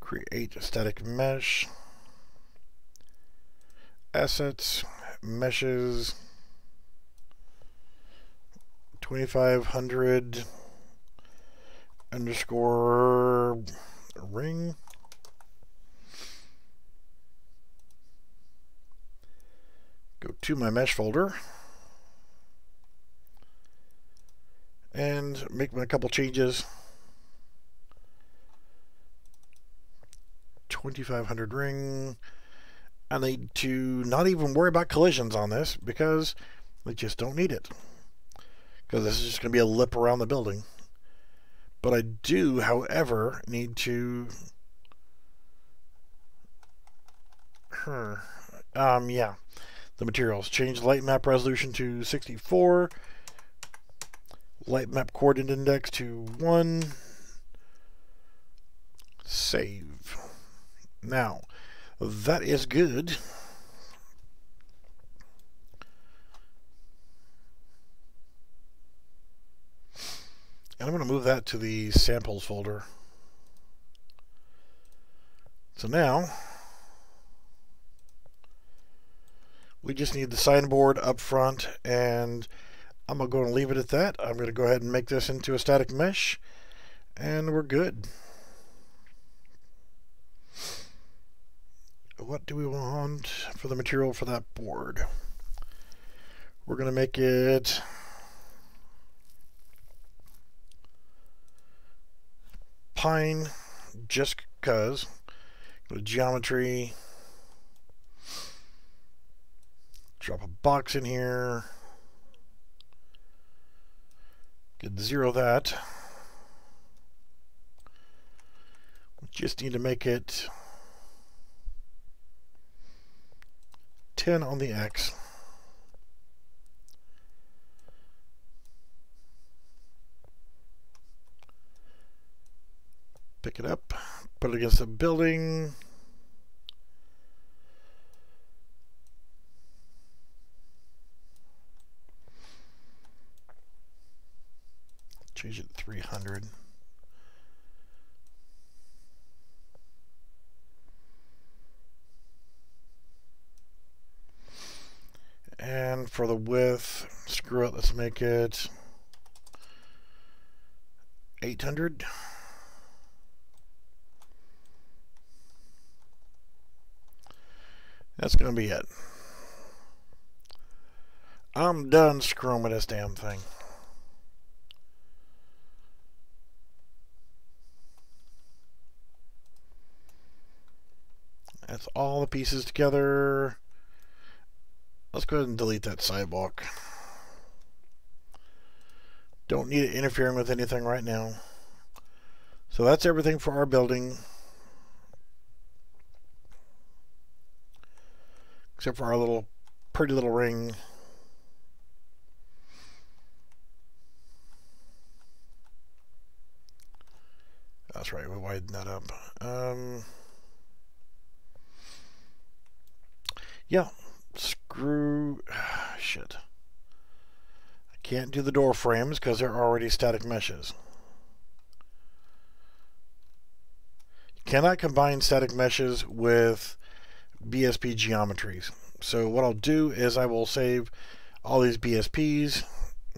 Create a static mesh, assets, meshes, 2500 underscore ring. Go to my mesh folder and make a couple changes. 2500 ring. I need to not even worry about collisions on this because we just don't need it, because this is just going to be a lip around the building. But I do, however, need to yeah, the materials. Change light map resolution to 64, light map coordinate index to 1, save. Now, that is good. And I'm going to move that to the samples folder. So now, we just need the signboard up front, and I'm going to leave it at that. I'm going to go ahead and make this into a static mesh, and we're good. What do we want for the material for that board? We're going to make it pine, just because. Go to geometry, drop a box in here, get 0 that. Just need to make it 10 on the X. Pick it up, put it against the building. Change it to 300. And for the width, screw it, let's make it 800. That's going to be it. I'm done screwing with this damn thing. That's all the pieces together. Let's go ahead and delete that sidewalk. Don't need it interfering with anything right now. So that's everything for our building. Except for our little pretty little ring. That's right, we widened that up. Yeah, screw, shit. I can't do the door frames because they're already static meshes. You cannot combine static meshes with BSP geometries. So what I'll do is I will save all these BSPs.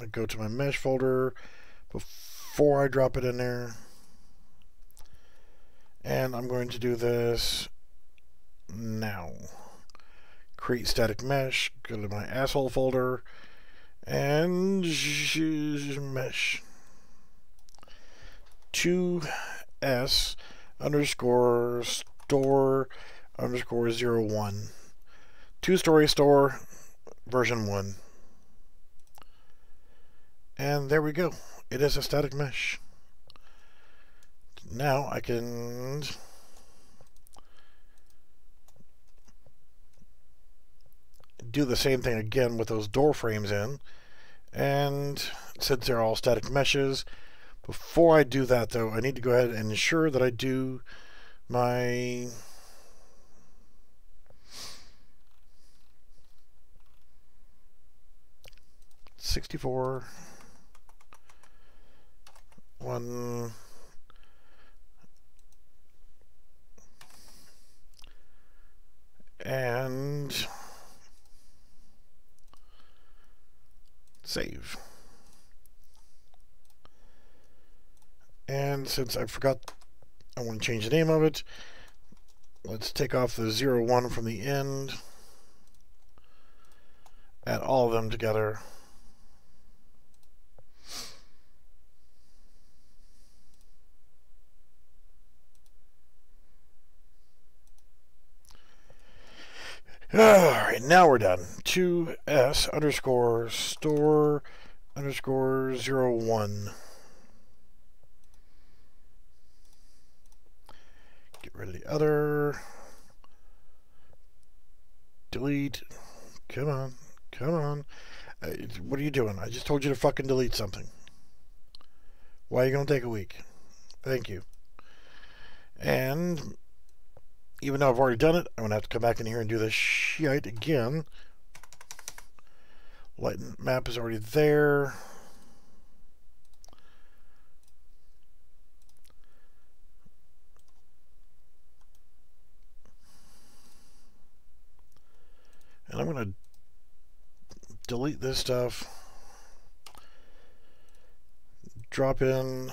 I go to my mesh folder before I drop it in there. And I'm going to do this now. Create static mesh, go to my asshole folder, and mesh 2s underscore store underscore 01. Two-story store version 1. And there we go. It is a static mesh. Now I can do the same thing again with those door frames in. And since they're all static meshes, before I do that though, I need to go ahead and ensure that I do my '64 one and save. And since I forgot, I want to change the name of it. Let's take off the 01 from the end. Add all of them together. Alright, now we're done. 2s underscore store underscore 01. Get rid of the other. Delete. Come on. Come on. What are you doing? I just told you to fucking delete something. Why are you going to take a week? Thank you. And even though I've already done it, I'm going to have to come back in here and do this shit again. Light map is already there. And I'm going to delete this stuff. Drop in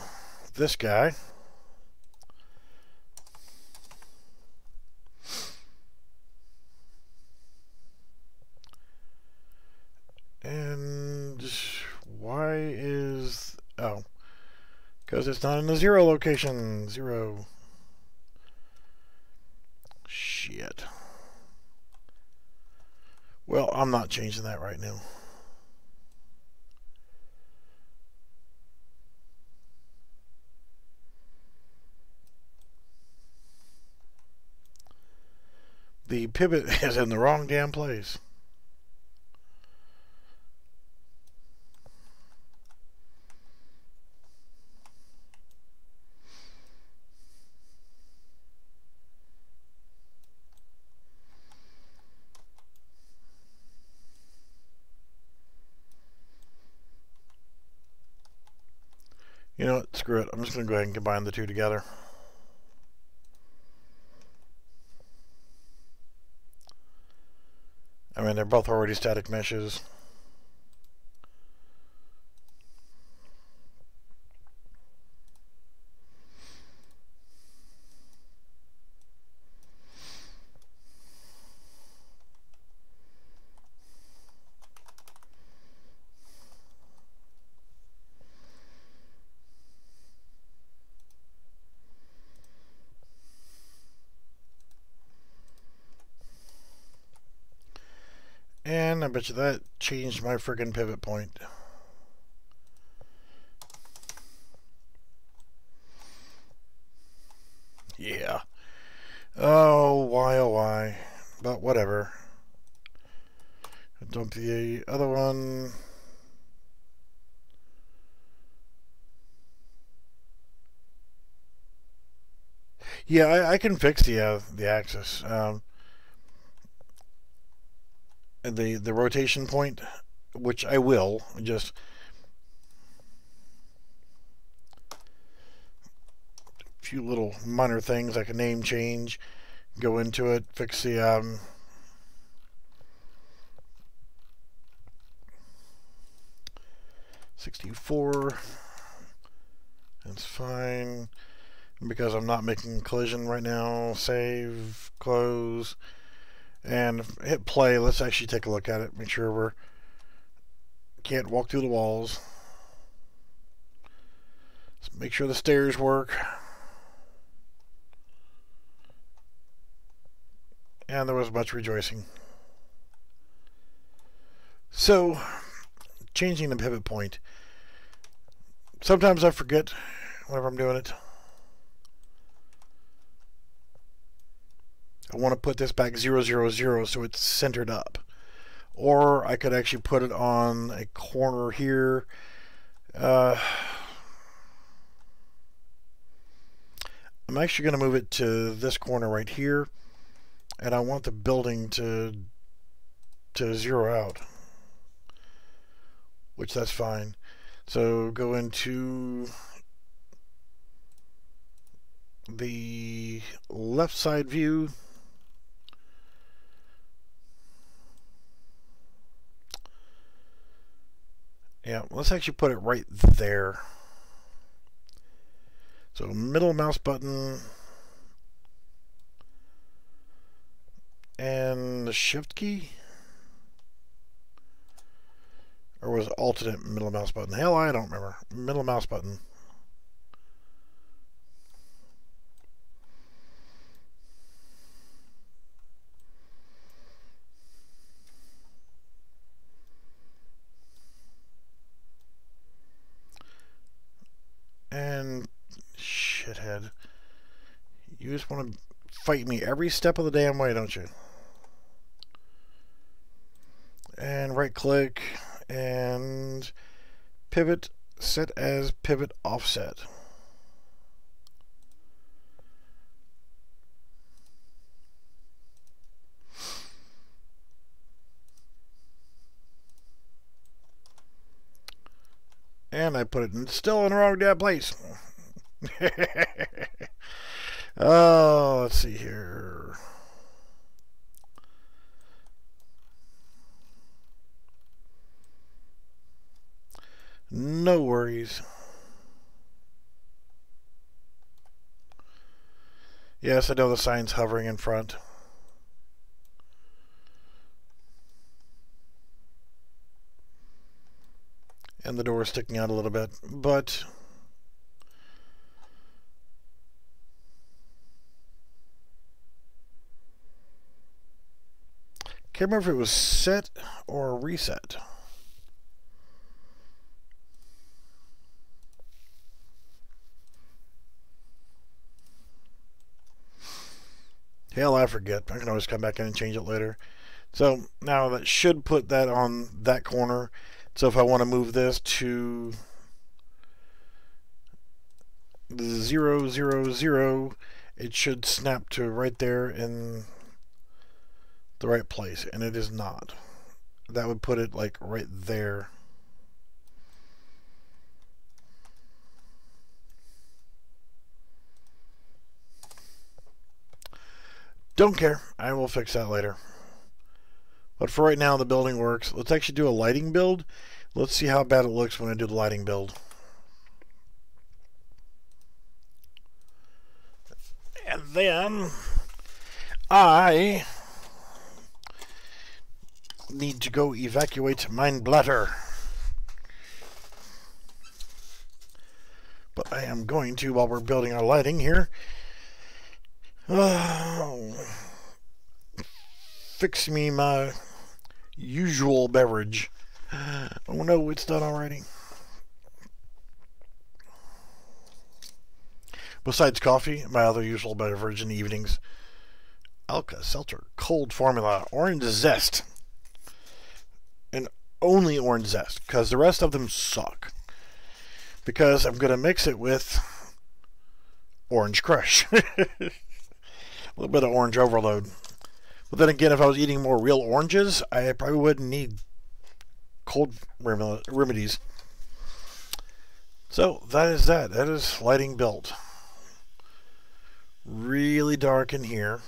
this guy. And why is... oh. Because it's not in the 0 location. 0. Shit. Well, I'm not changing that right now. The pivot is in the wrong damn place. You know what? Screw it. I'm just going to go ahead and combine the two together. I mean, they're both already static meshes. And I bet you that changed my friggin' pivot point. Yeah. Oh, why? But whatever. Dump the other one. Yeah, I can fix the axis. The rotation point, which I will, just a few little minor things like a name change, go into it, fix the 64. That's fine because I'm not making collision right now. Save, close, and hit play. Let's actually take a look at it. Make sure we're can't walk through the walls. Let's make sure the stairs work. And there was much rejoicing. So, changing the pivot point. Sometimes I forget whenever I'm doing it. I want to put this back 0, 0, 0 so it's centered up. Or I could actually put it on a corner here. I'm actually going to move it to this corner right here. And I want the building to zero out. Which that's fine. So go into the left side view. Yeah, let's actually put it right there. So middle mouse button and the shift key. Or was it alternate middle mouse button? Hell, I don't remember. Middle mouse button. And shithead. You just want to fight me every step of the damn way, don't you? And right click and pivot, set as pivot offset. And I put it still in the wrong damn place. Oh, let's see here. No worries. Yes, I know the sign's hovering in front. And the door is sticking out a little bit, but can't remember if it was set or reset. Hell, I forget. I can always come back in and change it later. So now that should put that on that corner. So if I want to move this to 0, 0, 0, it should snap to right there in the right place, and it is not. That would put it like right there. Don't care. I will fix that later. But for right now, the building works. Let's actually do a lighting build. Let's see how bad it looks when I do the lighting build. And then I need to go evacuate mein Blätter. But I am going to, while we're building our lighting here, fix me my usual beverage. Oh no, it's done already. Besides coffee, my other usual beverage in the evenings, Alka-Seltzer cold formula, orange zest. And only orange zest, because the rest of them suck. Because I'm going to mix it with Orange Crush. A little bit of orange overload. But then again, if I was eating more real oranges, I probably wouldn't need cold remedies. So that is that. That is lighting built. Really dark in here.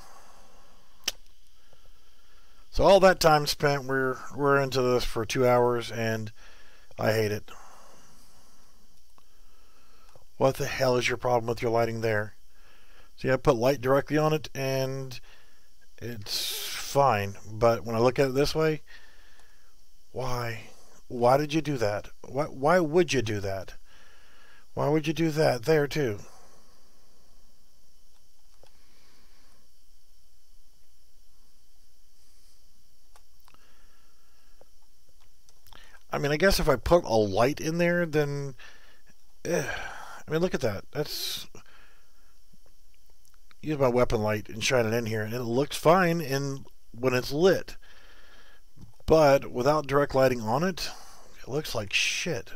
So all that time spent, we're into this for 2 hours, and I hate it. What the hell is your problem with your lighting there? See, I put light directly on it, and it's fine. But when I look at it this way, why? Why did you do that? Why would you do that? Why would you do that there too? I mean, I guess if I put a light in there, then... I mean, look at that. That's... Use my weapon light and shine it in here, and it looks fine when it's lit. But without direct lighting on it, it looks like shit.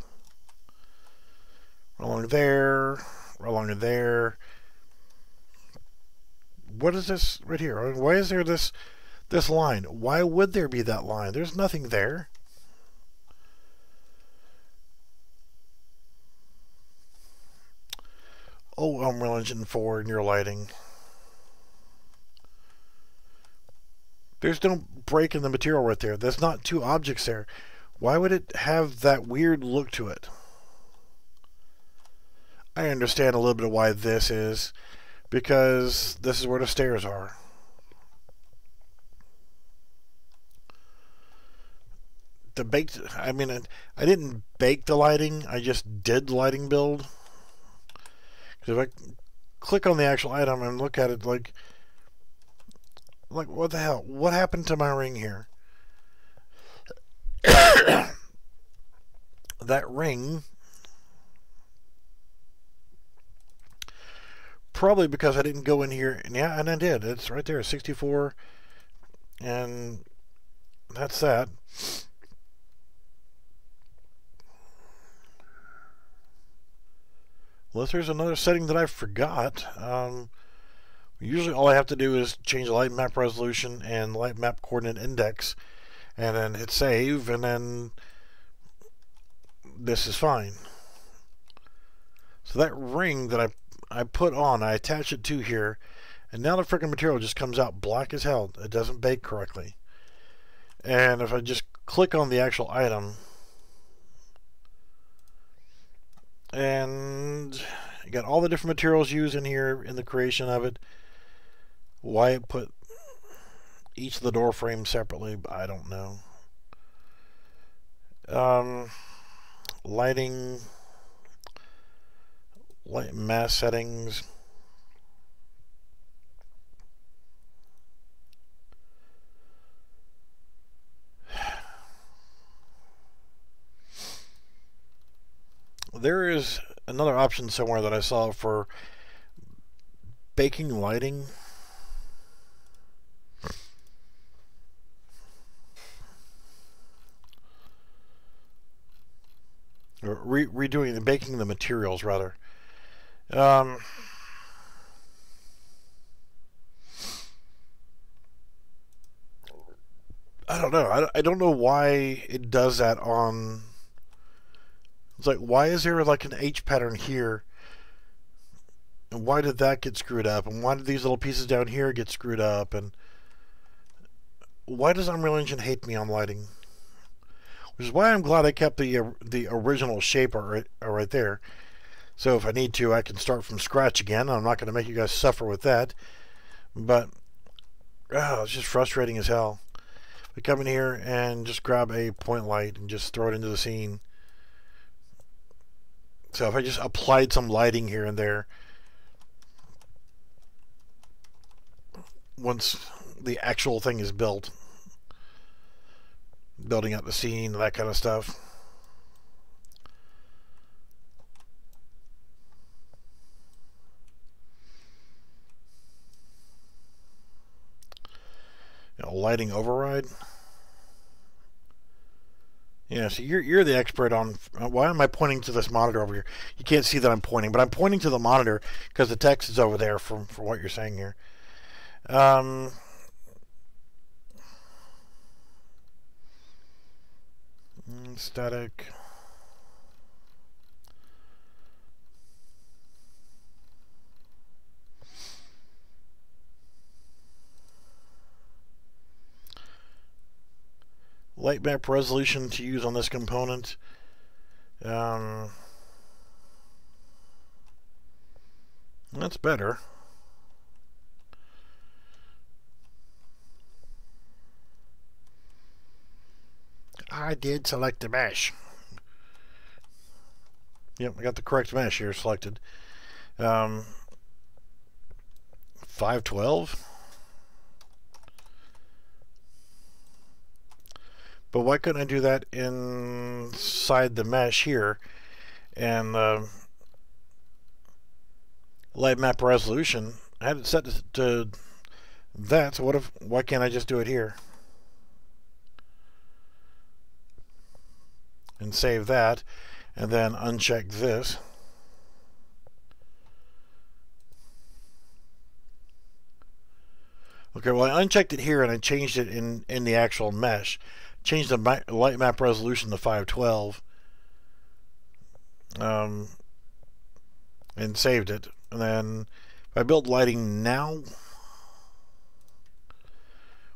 Right along there, right along there. What is this right here? Why is there this line? Why would there be that line? There's nothing there. Oh, Unreal Engine 4 and your lighting. There's no break in the material right there. There's not two objects there. Why would it have that weird look to it? I understand a little bit of why this is. Because this is where the stairs are. I mean, I didn't bake the lighting. I just did the lighting build. If I click on the actual item and look at it like what the hell? What happened to my ring here? That ring, probably because I didn't go in here, and yeah, and I did. It's right there, 64, and that's that. Unless there's another setting that I forgot. Usually all I have to do is change the light map resolution and light map coordinate index, and then hit save, and then this is fine. So that ring that I put on, I attach it to here, and now the freaking material just comes out black as hell. It doesn't bake correctly. And if I just click on the actual item, and you got all the different materials used in here in the creation of it. Why it put each of the door frames separately, I don't know. Lighting, light mask settings. There is another option somewhere that I saw for baking lighting. redoing and baking the materials rather. I don't know. I don't know why it does that on. It's like, why is there like an H pattern here? And why did that get screwed up? And why did these little pieces down here get screwed up? And why does Unreal Engine hate me on lighting? Which is why I'm glad I kept the original shape right there. So if I need to, I can start from scratch again. I'm not going to make you guys suffer with that. But it's just frustrating as hell. We come in here and just grab a point light and just throw it into the scene. So if I just applied some lighting here and there, once the actual thing is built, building up the scene, that kind of stuff. Lighting override. Yeah, so you're the expert on. Why am I pointing to this monitor over here? You can't see that I'm pointing, but I'm pointing to the monitor because the text is over there for what you're saying here. Static. Light map resolution to use on this component. That's better. I did select the mesh. Yep, I got the correct mesh here selected. 512. But why couldn't I do that inside the mesh here? And light map resolution, I had it set to that, so why can't I just do it here? And save that, and then uncheck this. Okay, well I unchecked it here and I changed it in the actual mesh. Changed the light map resolution to 512 and saved it. And then if I build lighting now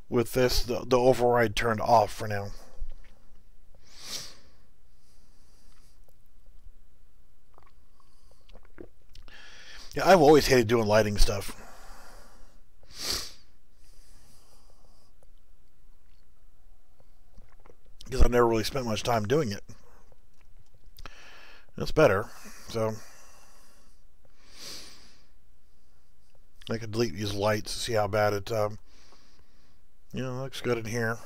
with this, the override turned off for now. Yeah, I've always hated doing lighting stuff. Because I've never really spent much time doing it. It's better, so I could delete these lights to see how bad it, looks good in here.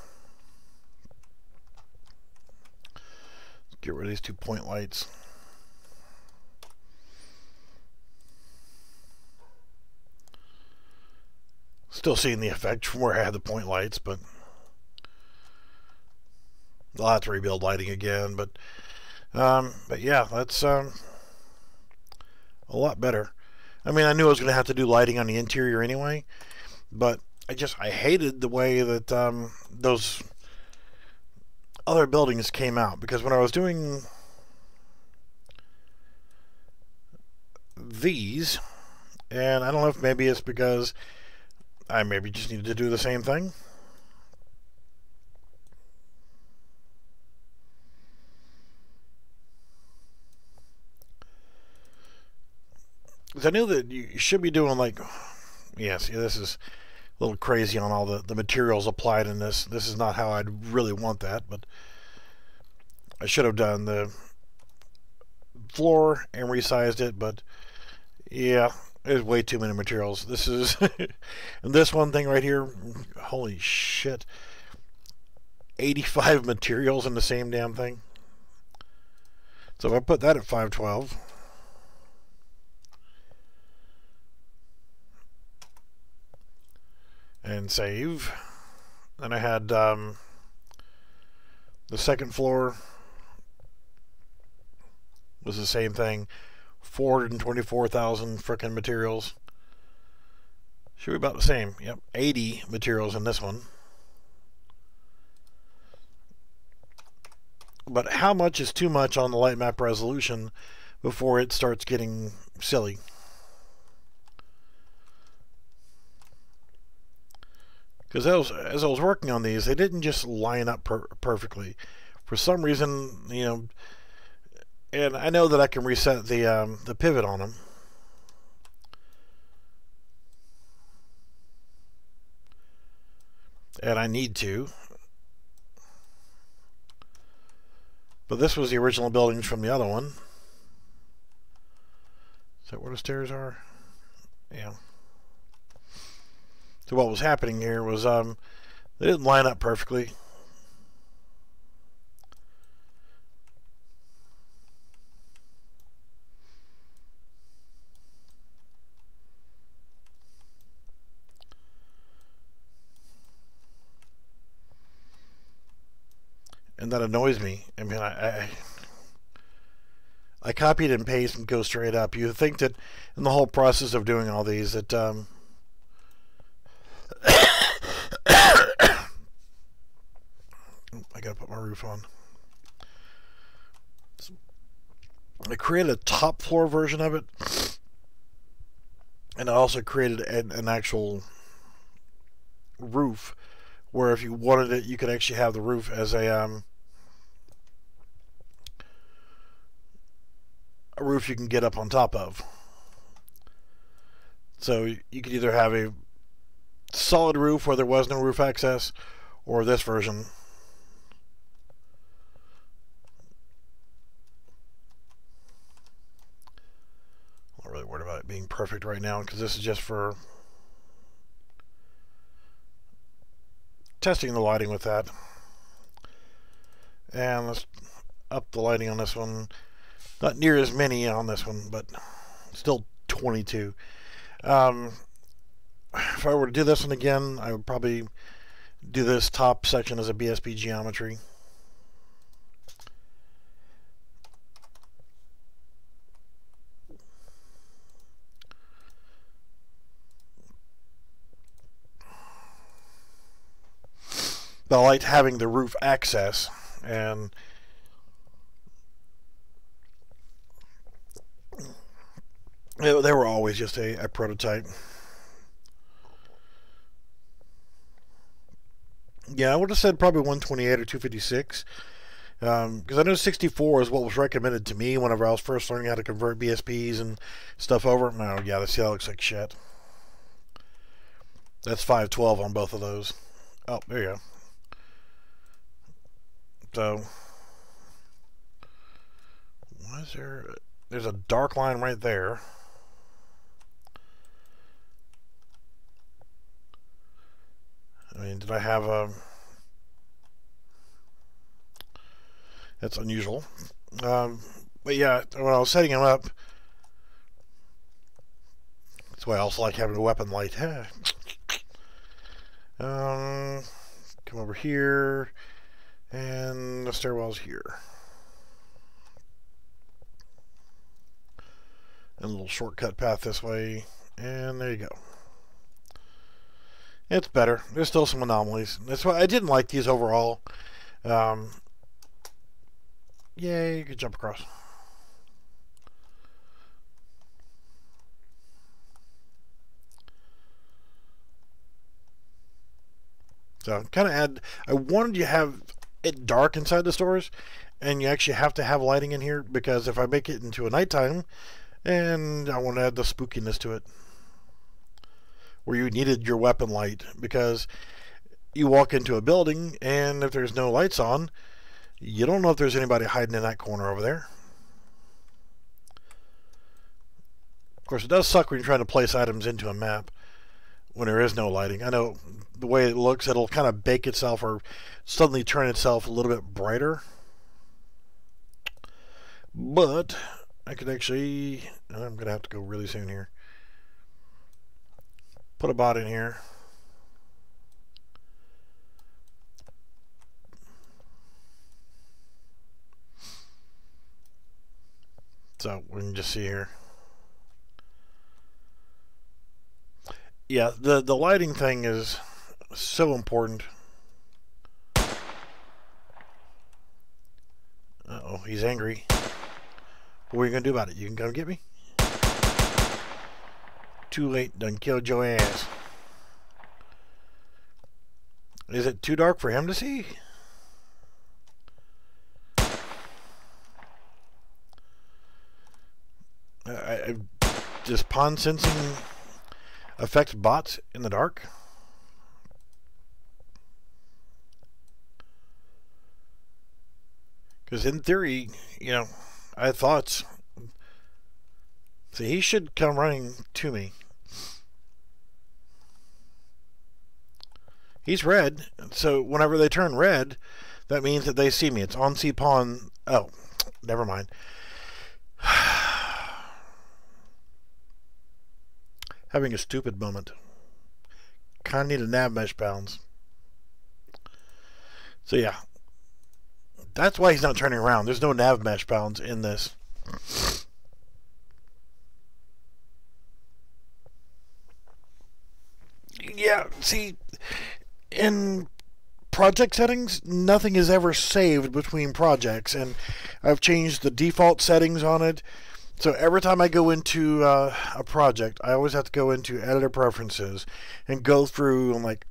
Get rid of these 2 point lights. Still seeing the effect from where I had the point lights, but I'll have to rebuild lighting again. But yeah, that's a lot better. I mean, I knew I was going to have to do lighting on the interior anyway, but I hated the way that those other buildings came out, because when I was doing these, and I don't know if maybe it's because I maybe just needed to do the same thing. Because I knew that you should be doing like, yes, yeah, this is a little crazy on all the materials applied in this. This is not how I'd really want that, but I should have done the floor and resized it, but yeah, there's way too many materials. This is, and this one thing right here, holy shit, 85 materials in the same damn thing. So if I put that at 512, and save, then I had the second floor was the same thing. 424,000 frickin' materials. Should be about the same. Yep, 80 materials in this one. But how much is too much on the light map resolution before it starts getting silly? Because as I was working on these, they didn't just line up perfectly. For some reason, you know, and I know that I can reset the pivot on them. And I need to. But this was the original buildings from the other one. Is that where the stairs are? Yeah. So what was happening here was they didn't line up perfectly. And that annoys me. I mean, I copied and paste and go straight up. You think that in the whole process of doing all these that I gotta put my roof on. I created a top floor version of it, and I also created an actual roof where if you wanted it, you could actually have the roof as a roof you can get up on top of. So you could either have a solid roof where there was no roof access, or this version. I'm not really worried about it being perfect right now because this is just for testing the lighting with that. And let's up the lighting on this one. Not near as many on this one, but still 22. If I were to do this one again, I would probably do this top section as a BSP geometry. But I liked having the roof access, and they were always just a prototype. Yeah, I would have said probably 128 or 256. Because I know 64 is what was recommended to me whenever I was first learning how to convert BSPs and stuff over. Oh, yeah, see, that looks like shit. That's 512 on both of those. Oh, there you go. So, why is there... There's a dark line right there. I mean, did I have a... That's unusual. But yeah, when I was setting them up, that's why I also like having a weapon light. Come over here, and the stairwell's here. And a little shortcut path this way, and there you go. It's better. There's still some anomalies. That's why I didn't like these overall. Yay, you could jump across. So kind of I wanted you to have it dark inside the stores, and you actually have to have lighting in here, because if I make it into a nighttime, and I want to add the spookiness to it, where you needed your weapon light, because you walk into a building, and if there's no lights on, you don't know if there's anybody hiding in that corner over there. Of course, it does suck when you're trying to place items into a map when there is no lighting. I know the way it looks, it'll kind of bake itself or suddenly turn itself a little bit brighter. But I could actually... I'm going to have to go really soon here. Put a bot in here. So we can just see here. Yeah, the lighting thing is so important. Uh-oh, he's angry. What are you going to do about it? You can come get me? Too late, done killed your ass. Is it too dark for him to see? Does pawn sensing affect bots in the dark? Because in theory, you know, I had thoughts. So he should come running to me. He's red, so whenever they turn red, that means that they see me. It's on see pawn. Oh, never mind. Having a stupid moment. Kind of need a nav mesh bounds. So yeah, that's why he's not turning around. There's no nav mesh bounds in this. Yeah, see, in project settings, nothing is ever saved between projects, and I've changed the default settings on it. So every time I go into a project, I always have to go into editor preferences and go through and like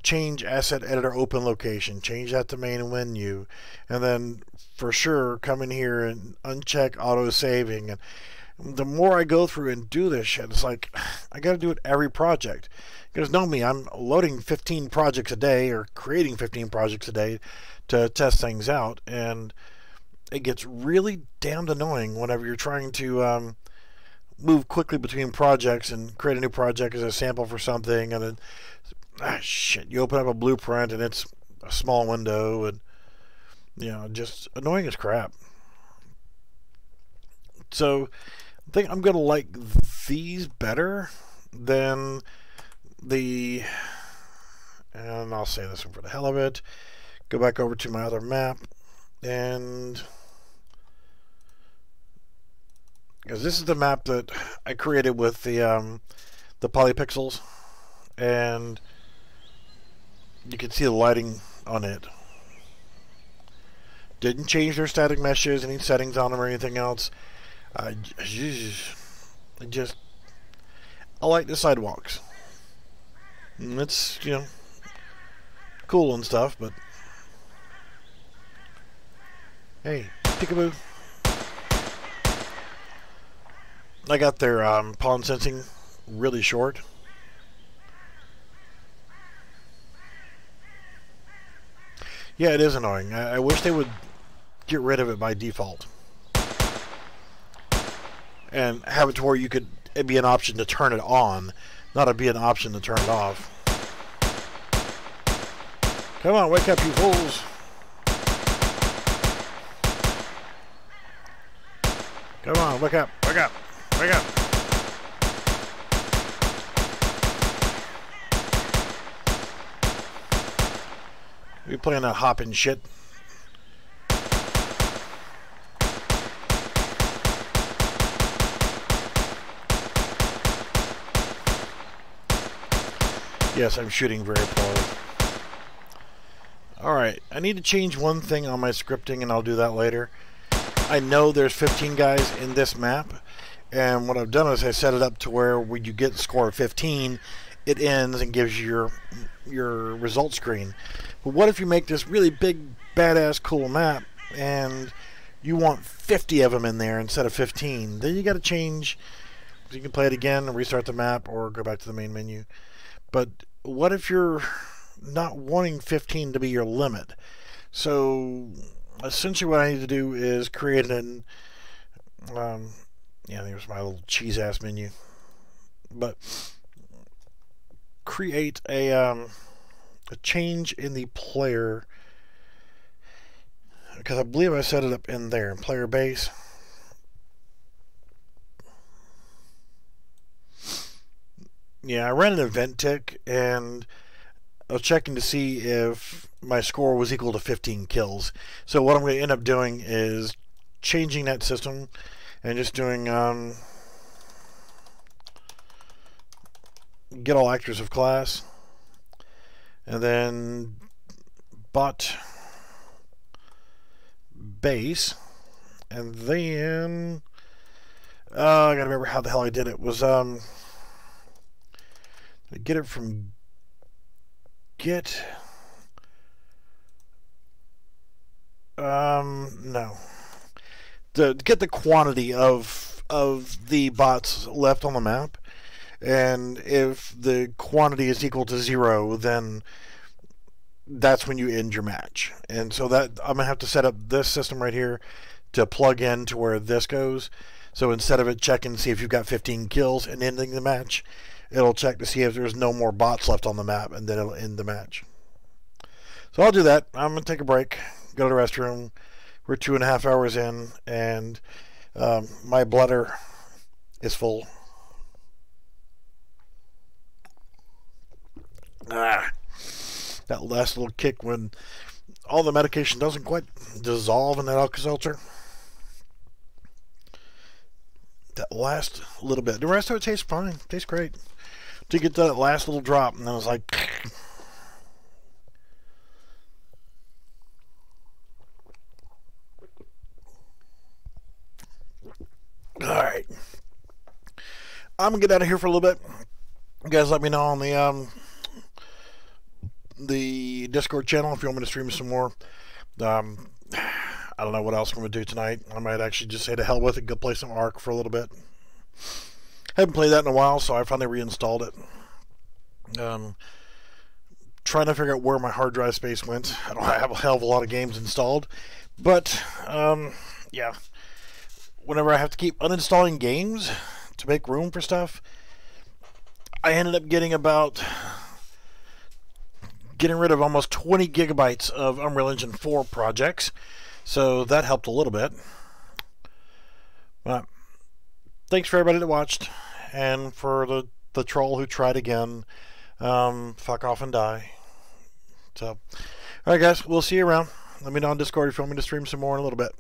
change asset editor open location, change that to main menu, and then for sure come in here and uncheck auto saving. And the more I go through and do this shit, it's like I got to do it every project. Because know me, I'm loading 15 projects a day or creating 15 projects a day to test things out, and it gets really damned annoying whenever you're trying to move quickly between projects and create a new project as a sample for something, and then shit, you open up a blueprint and it's a small window, and you know, just annoying as crap. So I think I'm gonna like these better than the, and I'll say this one for the hell of it. Go back over to my other map, and because this is the map that I created with the PolyPixels, and you can see the lighting on it. Didn't change their static meshes, any settings on them or anything else. I like the sidewalks. It's, you know, cool and stuff, but hey, peekaboo. I got their pawn sensing really short. Yeah, it is annoying. I wish they would get rid of it by default and have it to where you could, it'd be an option to turn it on, not to be an option to turn it off. Come on, wake up, you fools. Come on, wake up, wake up, wake up. We playing that hopping shit. Yes, I'm shooting very poorly. Alright, I need to change one thing on my scripting, and I'll do that later. I know there's 15 guys in this map, and what I've done is I set it up to where when you get the score of 15, it ends and gives you your result screen. But what if you make this really big, badass, cool map, and you want 50 of them in there instead of 15? Then you got to change. You can play it again and restart the map, or go back to the main menu. But what if you're not wanting 15 to be your limit? So essentially what I need to do is create an yeah, there's my little cheese ass menu, but create a change in the player, because I believe I set it up in there in player base. Yeah, I ran an event tick, and I was checking to see if my score was equal to 15 kills. So what I'm going to end up doing is changing that system and just doing get all actors of class, and then bot base, and then I gotta remember how the hell I did it. Was get it from get no, to get the quantity of the bots left on the map, and if the quantity is equal to 0, then that's when you end your match. And so that I'm gonna have to set up this system right here to plug in to where this goes. So instead of it checking to see if you've got 15 kills and ending the match, it'll check to see if there's no more bots left on the map, and then it'll end the match. So I'll do that. I'm gonna take a break, go to the restroom. We're 2.5 hours in, and my bladder is full. That last little kick when all the medication doesn't quite dissolve in that Alka-Seltzer. That last little bit. The rest of it tastes fine. Tastes great. To get that last little drop, and then it's like... Alright. I'm going to get out of here for a little bit. You guys let me know on the Discord channel if you want me to stream some more. I don't know what else I'm going to do tonight. I might actually just say to hell with it, go play some Ark for a little bit. Haven't played that in a while, so I finally reinstalled it. Trying to figure out where my hard drive space went. I don't have a hell of a lot of games installed, but yeah. Whenever I have to keep uninstalling games to make room for stuff, I ended up getting rid of almost 20 gigabytes of Unreal Engine 4 projects, so that helped a little bit. But thanks for everybody that watched, and for the troll who tried again, fuck off and die. So, alright guys, we'll see you around. Let me know on Discord if you want me to stream some more in a little bit.